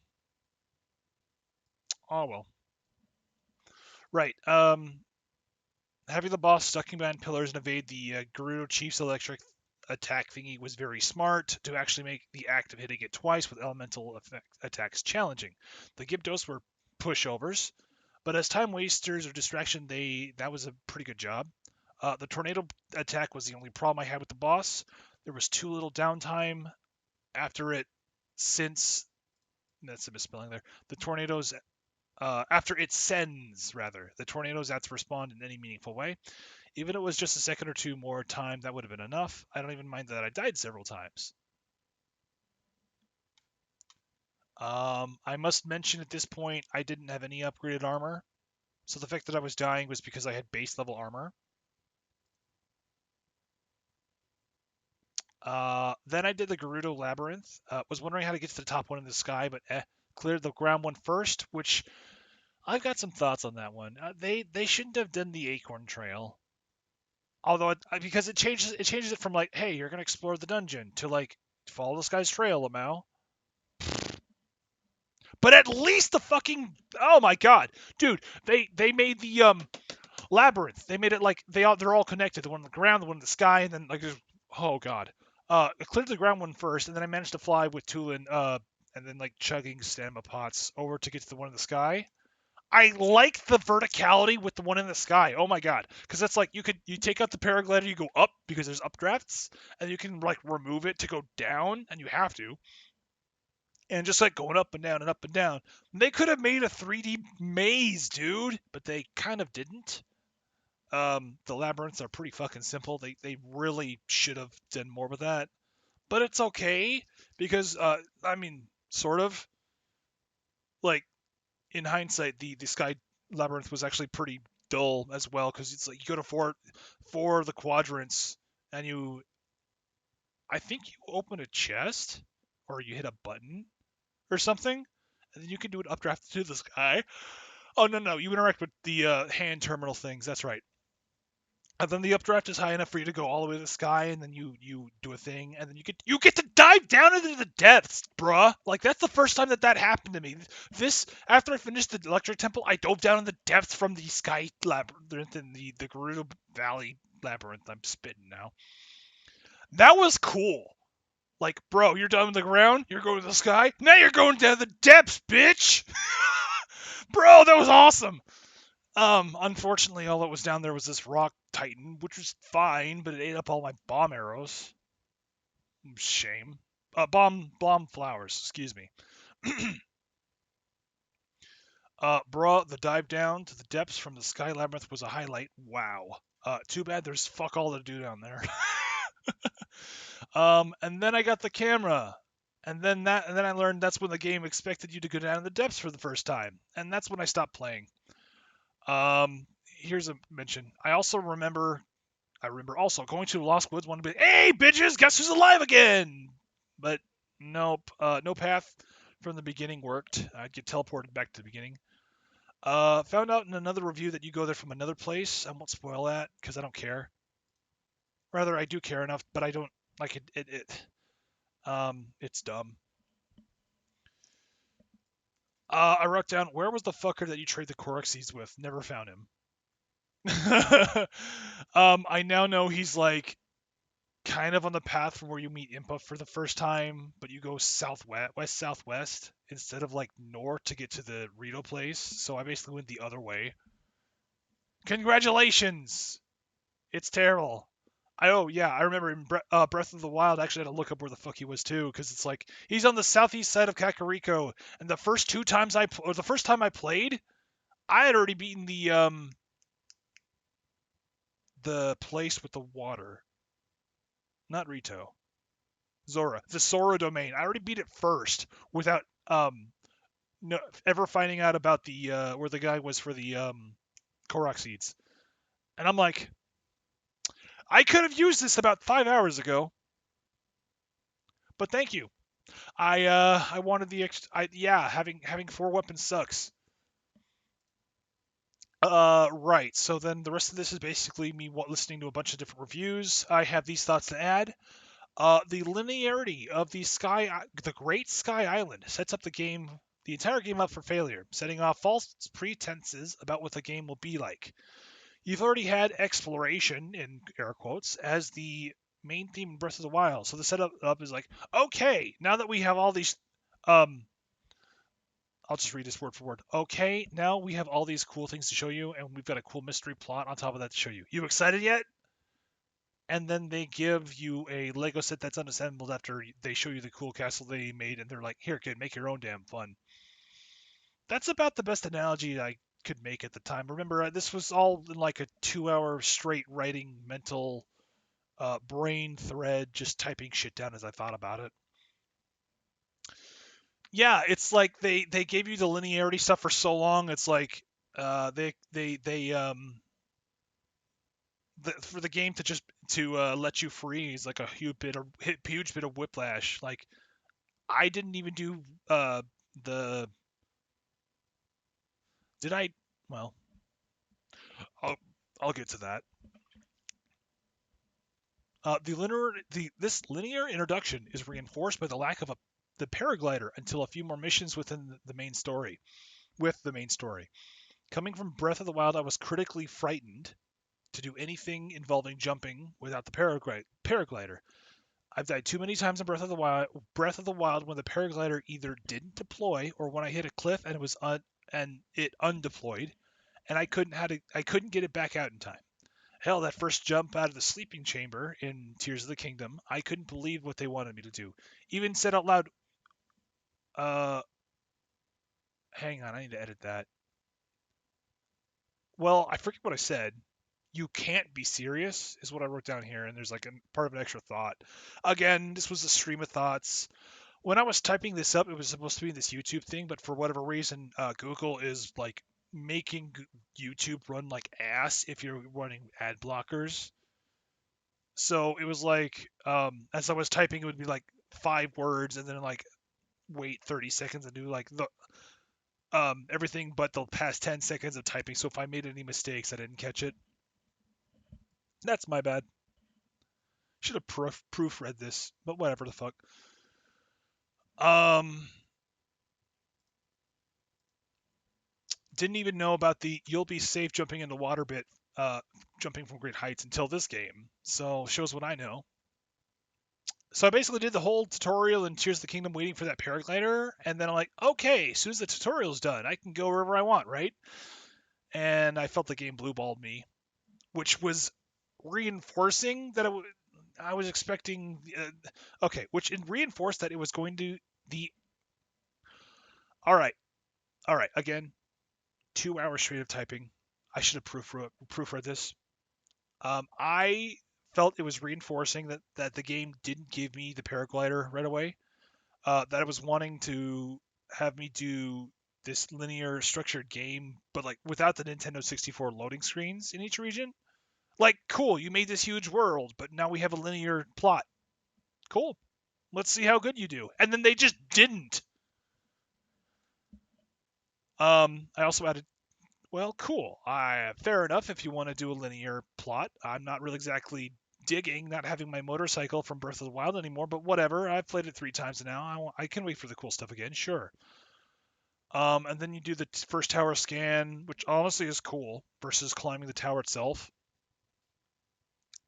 Oh well. Right. Having the boss stuck behind pillars and evade the Gerudo Chief's electric attack thingy was very smart to actually make the act of hitting it twice with elemental attacks challenging. The Gyptos were pushovers, but as time wasters or distraction, that was a pretty good job. The tornado attack was the only problem I had with the boss. There was too little downtime after it since that's a misspelling there. The tornadoes after it sends rather the tornadoes had to respond in any meaningful way. Even if it was just a second or two more time, that would have been enough. I don't even mind that I died several times. I must mention at this point, I didn't have any upgraded armor. So the fact that I was dying was because I had base level armor. Then I did the Gerudo Labyrinth. Was wondering how to get to the top one in the sky, but cleared the ground one first, which I've got some thoughts on that one. They shouldn't have done the Acorn Trail. Although because it changes it from like, hey, you're gonna explore the dungeon to like follow this guy's trail, Lamau. But at least the fucking, oh my god, dude, they made the labyrinth. They made it like they're all connected. The one on the ground, the one in the sky, and then like oh god. I cleared the ground one first, and then I managed to fly with Tulin, and then like chugging stamina pots over to get to the one in the sky. I like the verticality with the one in the sky. Oh my god, because that's like you take out the paraglider, you go up because there's updrafts, and you can like remove it to go down, and you have to, and just like going up and down and up and down. They could have made a 3D maze, dude, but they kind of didn't. The labyrinths are pretty fucking simple. They really should have done more with that, but it's okay because I mean, sort of like in hindsight, the sky labyrinth was actually pretty dull as well because it's like you go to four of the quadrants and I think you open a chest or you hit a button or something, and then you can do an updraft to the sky. Oh no, you interact with the hand terminal things. That's right. And then the updraft is high enough for you to go all the way to the sky, and then you do a thing, and then you get to dive down into the depths, bruh. Like that's the first time that happened to me. This after I finished the electric temple, I dove down in the depths from the sky labyrinth and the Gerudo Valley labyrinth. I'm spitting now. That was cool. Like, bro, you're down on the ground, you're going to the sky, now you're going down the depths, bitch. Bro, that was awesome. Unfortunately, all that was down there was this rock titan, which was fine, but it ate up all my bomb arrows. Shame. Bomb flowers. Excuse me. Bruh, the dive down to the depths from the sky labyrinth was a highlight. Wow. Too bad there's fuck all to do down there. And then I got the camera. And then I learned that's when the game expected you to go down in the depths for the first time. And that's when I stopped playing. Here's a mention. I remember also going to Lost Woods, wanting to be, hey, bitches, guess who's alive again? But nope, no path from the beginning worked. I'd get teleported back to the beginning. Found out in another review that you go there from another place. I won't spoil that because I don't care. Rather, I do care enough, but I don't like it. It's dumb. I wrote down, where was the fucker that you trade the Korok seeds with? Never found him. I now know he's like kind of on the path from where you meet Impa for the first time, but you go west southwest instead of like north to get to the Rito place. So I basically went the other way. Congratulations! It's terrible. I remember in Breath of the Wild. I actually had to look up where the fuck he was too, because it's like he's on the southeast side of Kakariko. And the first the first time I played, I had already beaten the place with the water. Not Rito. Zora. The Sora domain. I already beat it first without no, ever finding out about the where the guy was for the Korok seeds. And I'm like, I could have used this about 5 hours ago, but thank you. I wanted the having four weapons sucks. Right. So then the rest of this is basically me listening to a bunch of different reviews. I have these thoughts to add. The linearity of the Great Sky Island sets up the entire game up for failure, setting off false pretenses about what the game will be like. You've already had exploration, in air quotes, as the main theme in Breath of the Wild. So the setup is like, okay, now that we have all these, I'll just read this word for word. Okay, now we have all these cool things to show you, and we've got a cool mystery plot on top of that to show you. You excited yet? And then they give you a Lego set that's unassembled after they show you the cool castle they made, and they're like, here, kid, make your own damn fun. That's about the best analogy I could make at the time. Remember, this was all in like a 2-hour straight writing mental brain thread, just typing shit down as I thought about it. Yeah, it's like they gave you the linearity stuff for so long. It's like for the game to just to let you freeze like a huge bit of whiplash. Like I didn't even do the did I well I'll I'll get to that. This linear introduction is reinforced by the lack of the paraglider until a few more missions within the main story. With the main story, coming from Breath of the Wild, I was critically frightened to do anything involving jumping without the paraglider. I've died too many times in Breath of the Wild when the paraglider either didn't deploy or when I hit a cliff and it undeployed, and I couldn't get it back out in time. Hell, that first jump out of the sleeping chamber in Tears of the Kingdom, I couldn't believe what they wanted me to do. Even said out loud, uh, hang on, I need to edit that. Well, I forget what I said. You can't be serious is what I wrote down here, and there's like a part of an extra thought. Again, this was a stream of thoughts. When I was typing this up, it was supposed to be this YouTube thing, but for whatever reason, Google is like making YouTube run like ass if you're running ad blockers. So it was like, as I was typing, it would be like 5 words, and then like wait 30 seconds and do like the everything but the past 10 seconds of typing. So if I made any mistakes, I didn't catch it. That's my bad. Should have proofread this, but whatever the fuck. Um, didn't even know about the you'll be safe jumping in the water bit, jumping from great heights until this game. So shows what I know. So I basically did the whole tutorial in Tears of the Kingdom waiting for that paraglider, and then I'm like, okay, as soon as the tutorial's done, I can go wherever I want, right? And I felt the game blue balled me, which was reinforcing that I was expecting. Okay, which reinforced that it was going to the. All right, all right. Again, 2 hours straight of typing. I should have proofread this. I felt it was reinforcing that the game didn't give me the paraglider right away. That it was wanting to have me do this linear structured game, but like without the Nintendo 64 loading screens in each region. Like, cool, you made this huge world, but now we have a linear plot. Cool. Let's see how good you do. And then they just didn't. I also added, well, cool. Fair enough if you want to do a linear plot. I'm not really exactly digging not having my motorcycle from Breath of the Wild anymore, but whatever. I've played it 3 times now. I can wait for the cool stuff again, sure. And then you do the first tower scan, which honestly is cool versus climbing the tower itself.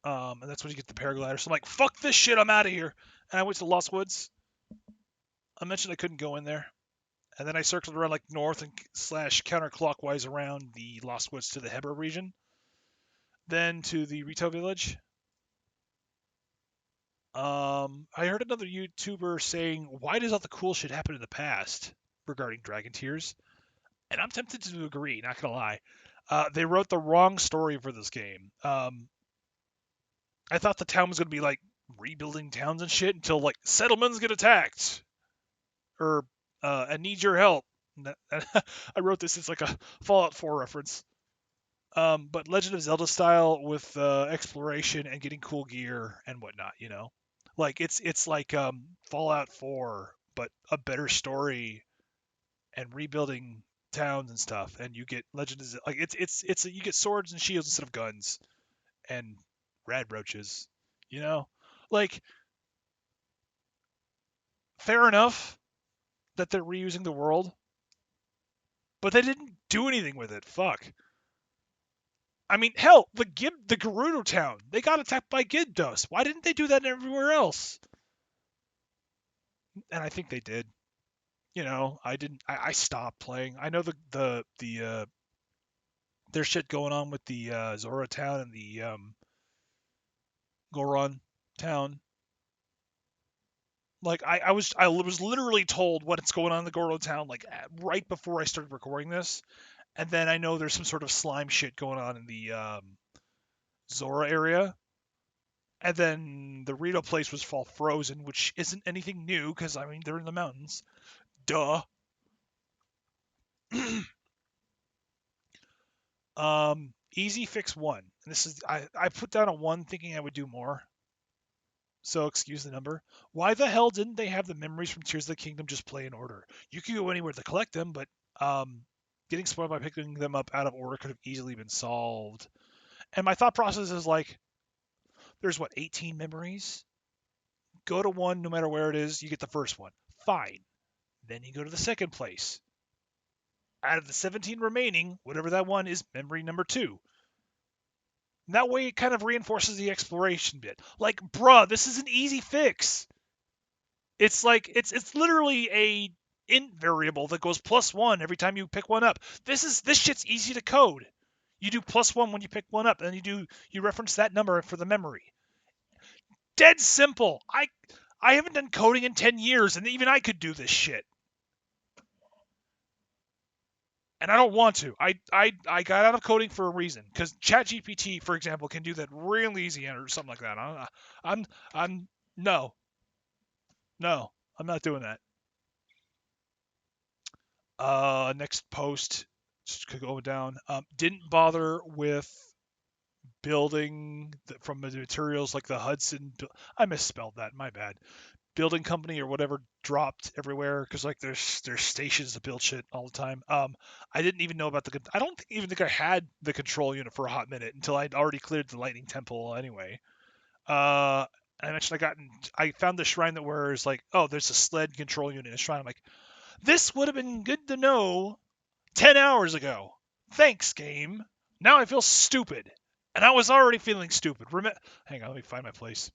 And that's when you get the paraglider. So I'm like, fuck this shit, I'm out of here. And I went to Lost Woods. I mentioned I couldn't go in there. And then I circled around like north and slash counterclockwise around the Lost Woods to the Hebra region. Then to the Rito village. I heard another YouTuber saying, why does all the cool shit happen in the past regarding Dragon Tears? And I'm tempted to agree, not gonna lie. They wrote the wrong story for this game. I thought the town was gonna be like rebuilding towns and shit until like settlements get attacked, or I need your help. I wrote this as like a Fallout 4 reference. But Legend of Zelda style with exploration and getting cool gear and whatnot, you know, like it's like Fallout 4, but a better story and rebuilding towns and stuff, and you get Legend of Zelda, like you get swords and shields instead of guns and rad roaches, you know, like fair enough that they're reusing the world, but they didn't do anything with it. Fuck. I mean, hell, the Gerudo town, they got attacked by Gyarados. Why didn't they do that everywhere else? And I think they did. You know, I didn't. I stopped playing. I know there's shit going on with the Zora town and the Goron town. Like I was literally told what's going on in the Goron town like right before I started recording this, And then I know there's some sort of slime shit going on in the Zora area. And then the Rito place was fall frozen, which isn't anything new because I mean they're in the mountains. Duh. Easy fix one. And this is I put down a one thinking I would do more. So excuse the number. Why the hell didn't they have the memories from Tears of the Kingdom just play in order? You could go anywhere to collect them, but getting spoiled by picking them up out of order could have easily been solved. And my thought process is like, there's what, 18 memories? Go to one, no matter where it is, you get the first one. Fine. Then you go to the second place. Out of the 17 remaining, whatever that one is, memory number 2. And that way it kind of reinforces the exploration bit. Like, bruh, this is an easy fix. It's like it's literally a int variable that goes +1 every time you pick one up. This shit's easy to code. You do +1 when you pick one up, and then you reference that number for the memory. Dead simple. I haven't done coding in 10 years, and even I could do this shit. And I don't want to. I got out of coding for a reason, because ChatGPT, for example, can do that real easy or something like that. I'm no, no, I'm not doing that. Next post, just could go down. Didn't bother with building from the materials like the Hudson. I misspelled that. My bad. Building company or whatever dropped everywhere because like there's stations to build shit all the time. I didn't even know about I don't even think I had the control unit for a hot minute until I'd already cleared the lightning temple anyway. Uh, I mentioned I found the shrine that where like, oh, there's a sled control unit in a shrine. I'm like, this would have been good to know 10 hours ago. Thanks, game. Now I feel stupid. And I was already feeling stupid. Hang on, let me find my place.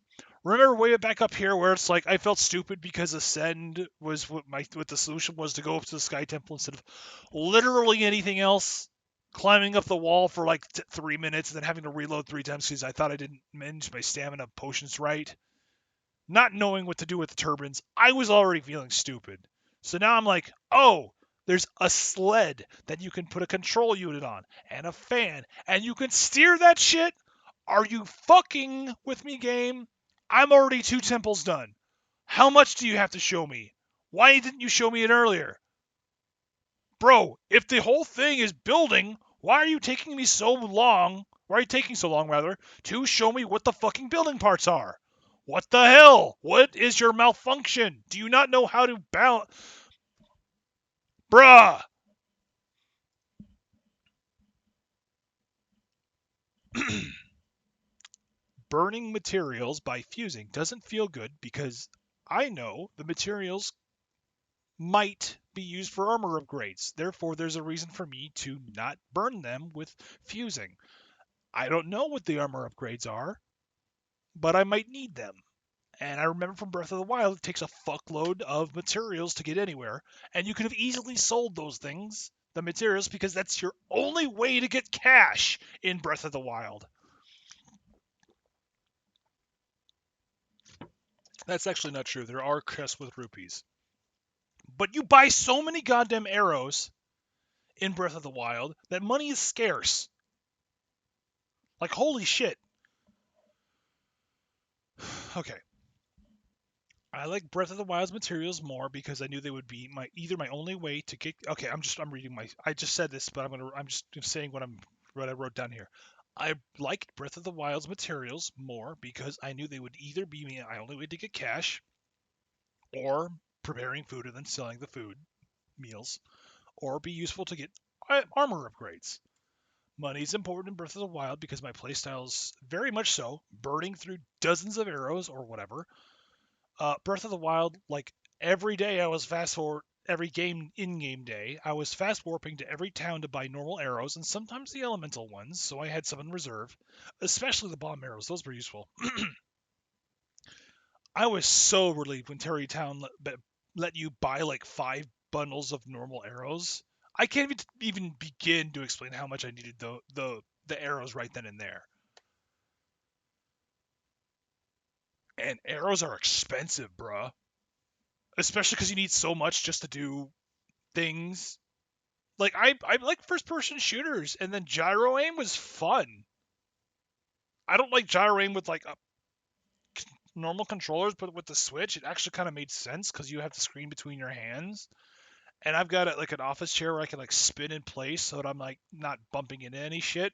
Remember way back up here where it's like I felt stupid because Ascend was what the solution was to go up to the Sky Temple instead of literally anything else. Climbing up the wall for like 3 minutes and then having to reload 3 times because I thought I didn't manage my stamina potions right. Not knowing what to do with the turbines, I was already feeling stupid. So now I'm like, oh, there's a sled that you can put a control unit on and a fan, and you can steer that shit? Are you fucking with me, game? I'm already 2 temples done. How much do you have to show me? Why didn't you show me it earlier? Bro, if the whole thing is building, why are you taking me so long? Why are you taking so long, rather, to show me what the fucking building parts are? What the hell? What is your malfunction? Do you not know how to balance? Bruh! Burning materials by fusing doesn't feel good because I know the materials might be used for armor upgrades. Therefore, there's a reason for me to not burn them with fusing. I don't know what the armor upgrades are, but I might need them. And I remember from Breath of the Wild, it takes a fuckload of materials to get anywhere, and you could have easily sold those things, the materials, because that's your only way to get cash in Breath of the Wild. That's actually not true. There are chests with rupees. But you buy so many goddamn arrows in Breath of the Wild that money is scarce. Like, holy shit. Okay. I like Breath of the Wild's materials more because I knew they would be either my only way to get. Okay, I'm reading I just said this, but I'm just saying what I wrote down here. I liked Breath of the Wild's materials more because I knew they would either be my only way to get cash, or preparing food and then selling the food meals, or be useful to get armor upgrades. Money's important in Breath of the Wild because my playstyle's very much so burning through dozens of arrows or whatever. Breath of the Wild, like every day I was fast forward every game in-game day, I was fast warping to every town to buy normal arrows and sometimes the elemental ones, so I had some in reserve, especially the bomb arrows. Those were useful. I was so relieved when Terry Town let you buy like 5 bundles of normal arrows. I can't even begin to explain how much I needed the arrows right then and there. And arrows are expensive, bruh. Especially because you need so much just to do things. Like I like first person shooters, and then gyro aim was fun. I don't like gyro aim with like normal controllers, but with the Switch, it actually kind of made sense because you have the screen between your hands. And I've got like an office chair where I can like spin in place so that I'm like not bumping into any shit.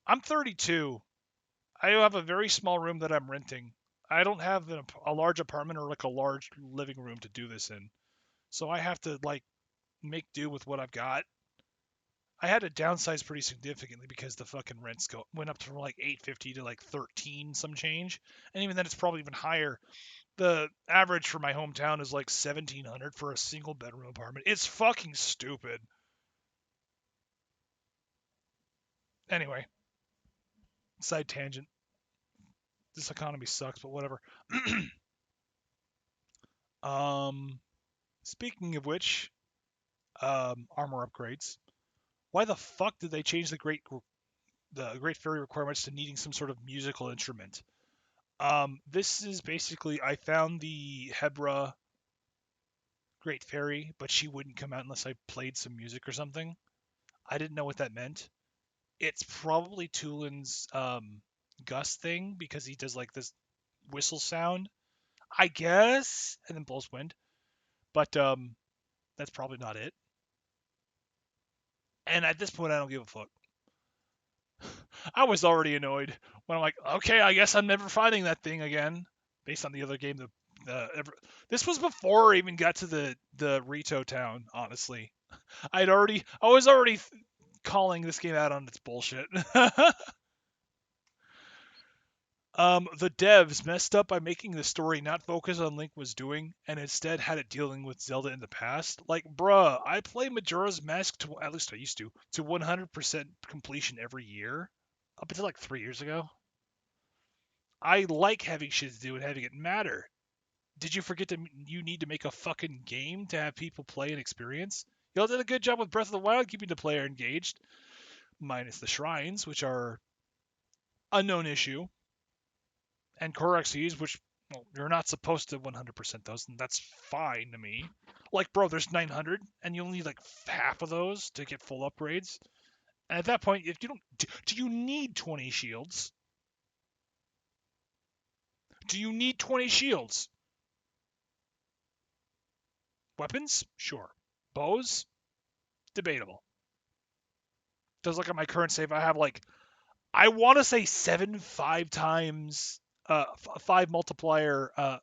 I'm 32. I have a very small room that I'm renting. I don't have a large apartment or like a large living room to do this in. So I have to like make do with what I've got. I had to downsize pretty significantly because the fucking went up from like 850 to like 13 some change, and even then it's probably even higher. The average for my hometown is like 1700 for a single bedroom apartment. It's fucking stupid. Anyway, side tangent. This economy sucks, but whatever. um, Speaking of which, armor upgrades. Why the fuck did they change the Great Fairy requirements to needing some sort of musical instrument? This is basically I found the Hebra Great Fairy, but she wouldn't come out unless I played some music or something. I didn't know what that meant. It's probably Tulin's Gus thing because he does like this whistle sound, I guess, and then blows wind. But that's probably not it. And at this point, I don't give a fuck. I was already annoyed when I'm like, okay, I guess I'm never finding that thing again. Based on the other game, this was before I even got to the Rito town. Honestly, I was already calling this game out on its bullshit. The devs messed up by making the story not focus on Link was doing, and instead had it dealing with Zelda in the past. Like, bruh, I play Majora's Mask at least I used to 100% completion every year, up until like 3 years ago. I like having shit to do and having it matter. Did you forget that you need to make a fucking game to have people play and experience? Y'all did a good job with Breath of the Wild keeping the player engaged, minus the shrines, which are a known issue, and Corexes, which well, you're not supposed to 100% those, and that's fine to me. Like, bro, there's 900, and you only need like half of those to get full upgrades. And at that point, if you don't, do you need 20 shields? Do you need 20 shields? Weapons? Sure. Bows? Debatable. Does look at my current save. I have like, I want to say 7 times, 5 multiplier.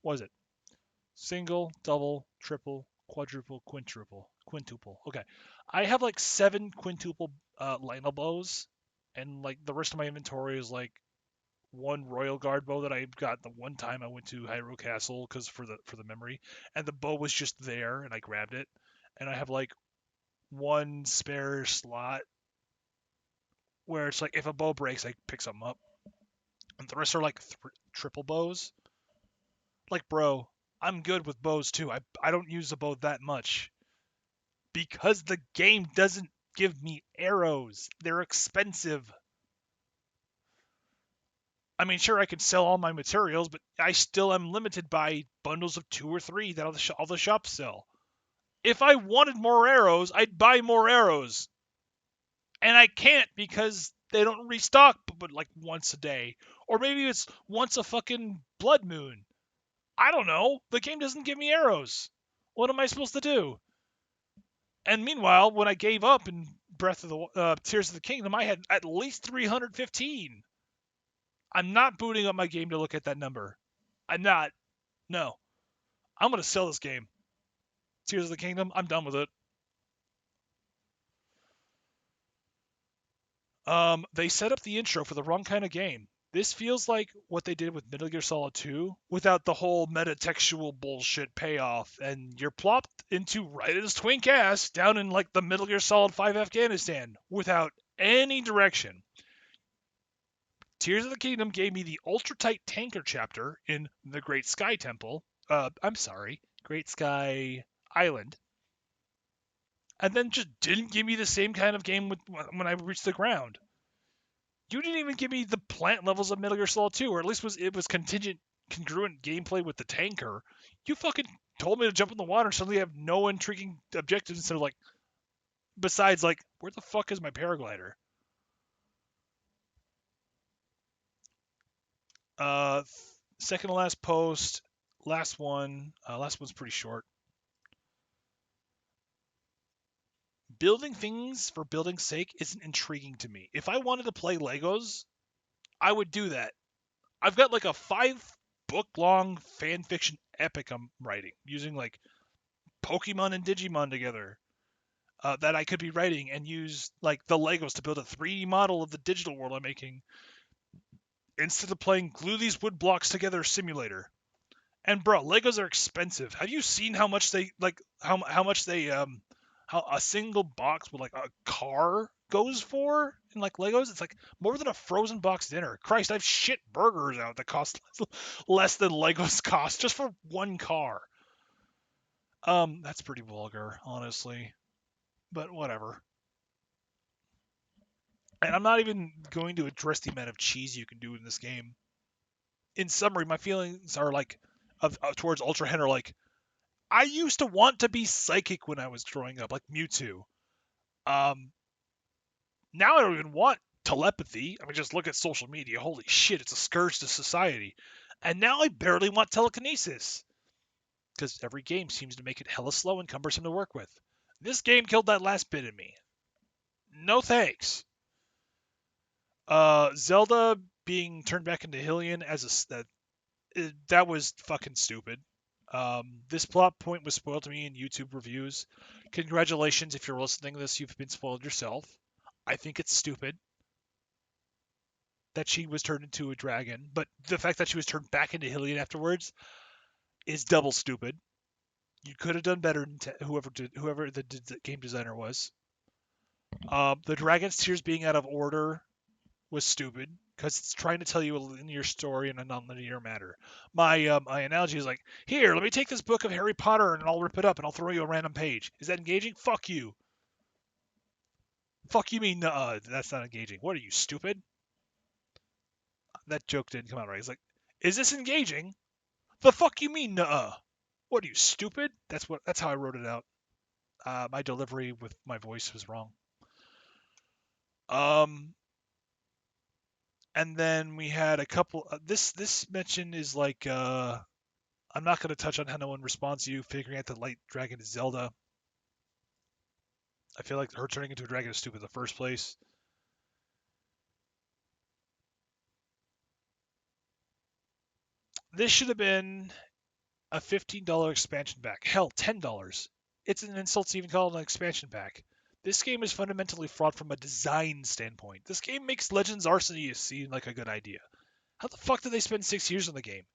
What is it? Single, double, triple, quadruple, quintuple. Okay, I have like 7 quintuple Lionel bows, and like the rest of my inventory is like one Royal Guard bow that I got the one time I went to Hyrule Castle because for the memory, and the bow was just there, and I grabbed it, and I have like one spare slot where it's like if a bow breaks, I pick something up, and the rest are like triple bows. Like, bro, I'm good with bows too. I don't use the bow that much because the game doesn't give me arrows. They're expensive. I mean, sure, I could sell all my materials, but I still am limited by bundles of 2 or 3 that all the shops sell. If I wanted more arrows, I'd buy more arrows. And I can't because they don't restock but like once a day. Or maybe it's once a fucking blood moon. I don't know. The game doesn't give me arrows. What am I supposed to do? And meanwhile, when I gave up in Breath of the Tears of the Kingdom, I had at least 315. I'm not booting up my game to look at that number. I'm not. No. I'm going to sell this game. Tears of the Kingdom, I'm done with it. They set up the intro for the wrong kind of game. This feels like what they did with Metal Gear Solid 2 without the whole metatextual bullshit payoff, and you're plopped into Raiden's twink ass down in like the Metal Gear Solid 5 Afghanistan without any direction. Tears of the Kingdom gave me the ultra tight tanker chapter in the Great Sky Temple. I'm sorry, Great Sky Island. And then just didn't give me the same kind of game when I reached the ground. You didn't even give me the plant levels of Metal Gear Solid 2, or at least it was congruent gameplay with the tanker. You fucking told me to jump in the water and suddenly have no intriguing objectives instead of like, besides like, where the fuck is my paraglider? Uh, second to last post, last one. Last one's pretty short. Building things for building's sake isn't intriguing to me. If I wanted to play Legos, I would do that. I've got like a 5 book long fan fiction epic I'm writing using like Pokemon and Digimon together. That I could be writing and use like the Legos to build a 3D model of the digital world I'm making instead of playing glue these wood blocks together simulator. And bro, Legos are expensive. Have you seen how much they like how much they how a single box with like a car goes for in like Legos? It's like more than a frozen box dinner. Christ, I've shit burgers out that cost less than Legos cost just for one car. That's pretty vulgar, honestly. But whatever. And I'm not even going to address the amount of cheese you can do in this game. In summary, my feelings are like of towards Ultra Hen are like I used to want to be psychic when I was growing up, like Mewtwo. Um, Now I don't even want telepathy. I mean, just look at social media. Holy shit, it's a scourge to society. And now I barely want telekinesis because every game seems to make it hella slow and cumbersome to work with. This game killed that last bit in me. No thanks. Zelda being turned back into Hylian as that was fucking stupid. This plot point was spoiled to me in YouTube reviews. Congratulations, if you're listening to this, you've been spoiled yourself. I think it's stupid that she was turned into a dragon, but the fact that she was turned back into Hylian afterwards is double stupid. You could have done better, whoever the game designer was. The dragon's tears being out of order was stupid because it's trying to tell you a linear story in a non-linear manner. My analogy is like, here, let me take this book of Harry Potter and I'll rip it up and I'll throw you a random page. Is that engaging? Fuck you. Fuck you mean, that's not engaging. What are you, stupid? That joke didn't come out right. He's like, is this engaging? The fuck you mean, What are you, stupid? That's how I wrote it out. My delivery with my voice was wrong. Um, and then we had a couple. This mention is like, I'm not going to touch on how no one responds to you figuring out the light dragon is Zelda. I feel like her turning into a dragon is stupid in the first place. This should have been a $15 expansion pack. Hell, $10. It's an insult to even call it an expansion pack. This game is fundamentally flawed from a design standpoint. This game makes Legends Arceus seem like a good idea. How the fuck did they spend 6 years on the game?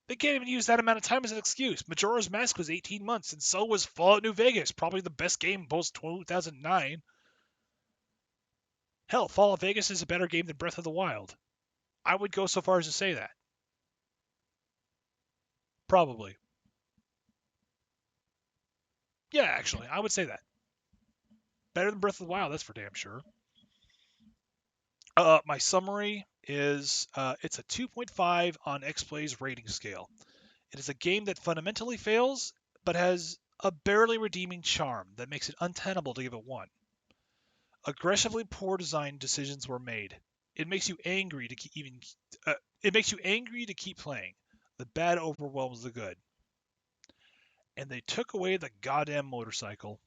They can't even use that amount of time as an excuse. Majora's Mask was 18 months, and so was Fallout New Vegas, probably the best game post 2009. Hell, Fallout Vegas is a better game than Breath of the Wild. I would go so far as to say that. Probably. Yeah, actually, I would say that. Better than Breath of the Wild, that's for damn sure. My summary is it's a 2.5 on XPlay's rating scale. It is a game that fundamentally fails, but has a barely redeeming charm that makes it untenable to give it 1. Aggressively poor design decisions were made. It makes you angry to it makes you angry to keep playing. The bad overwhelms the good. And they took away the goddamn motorcycle.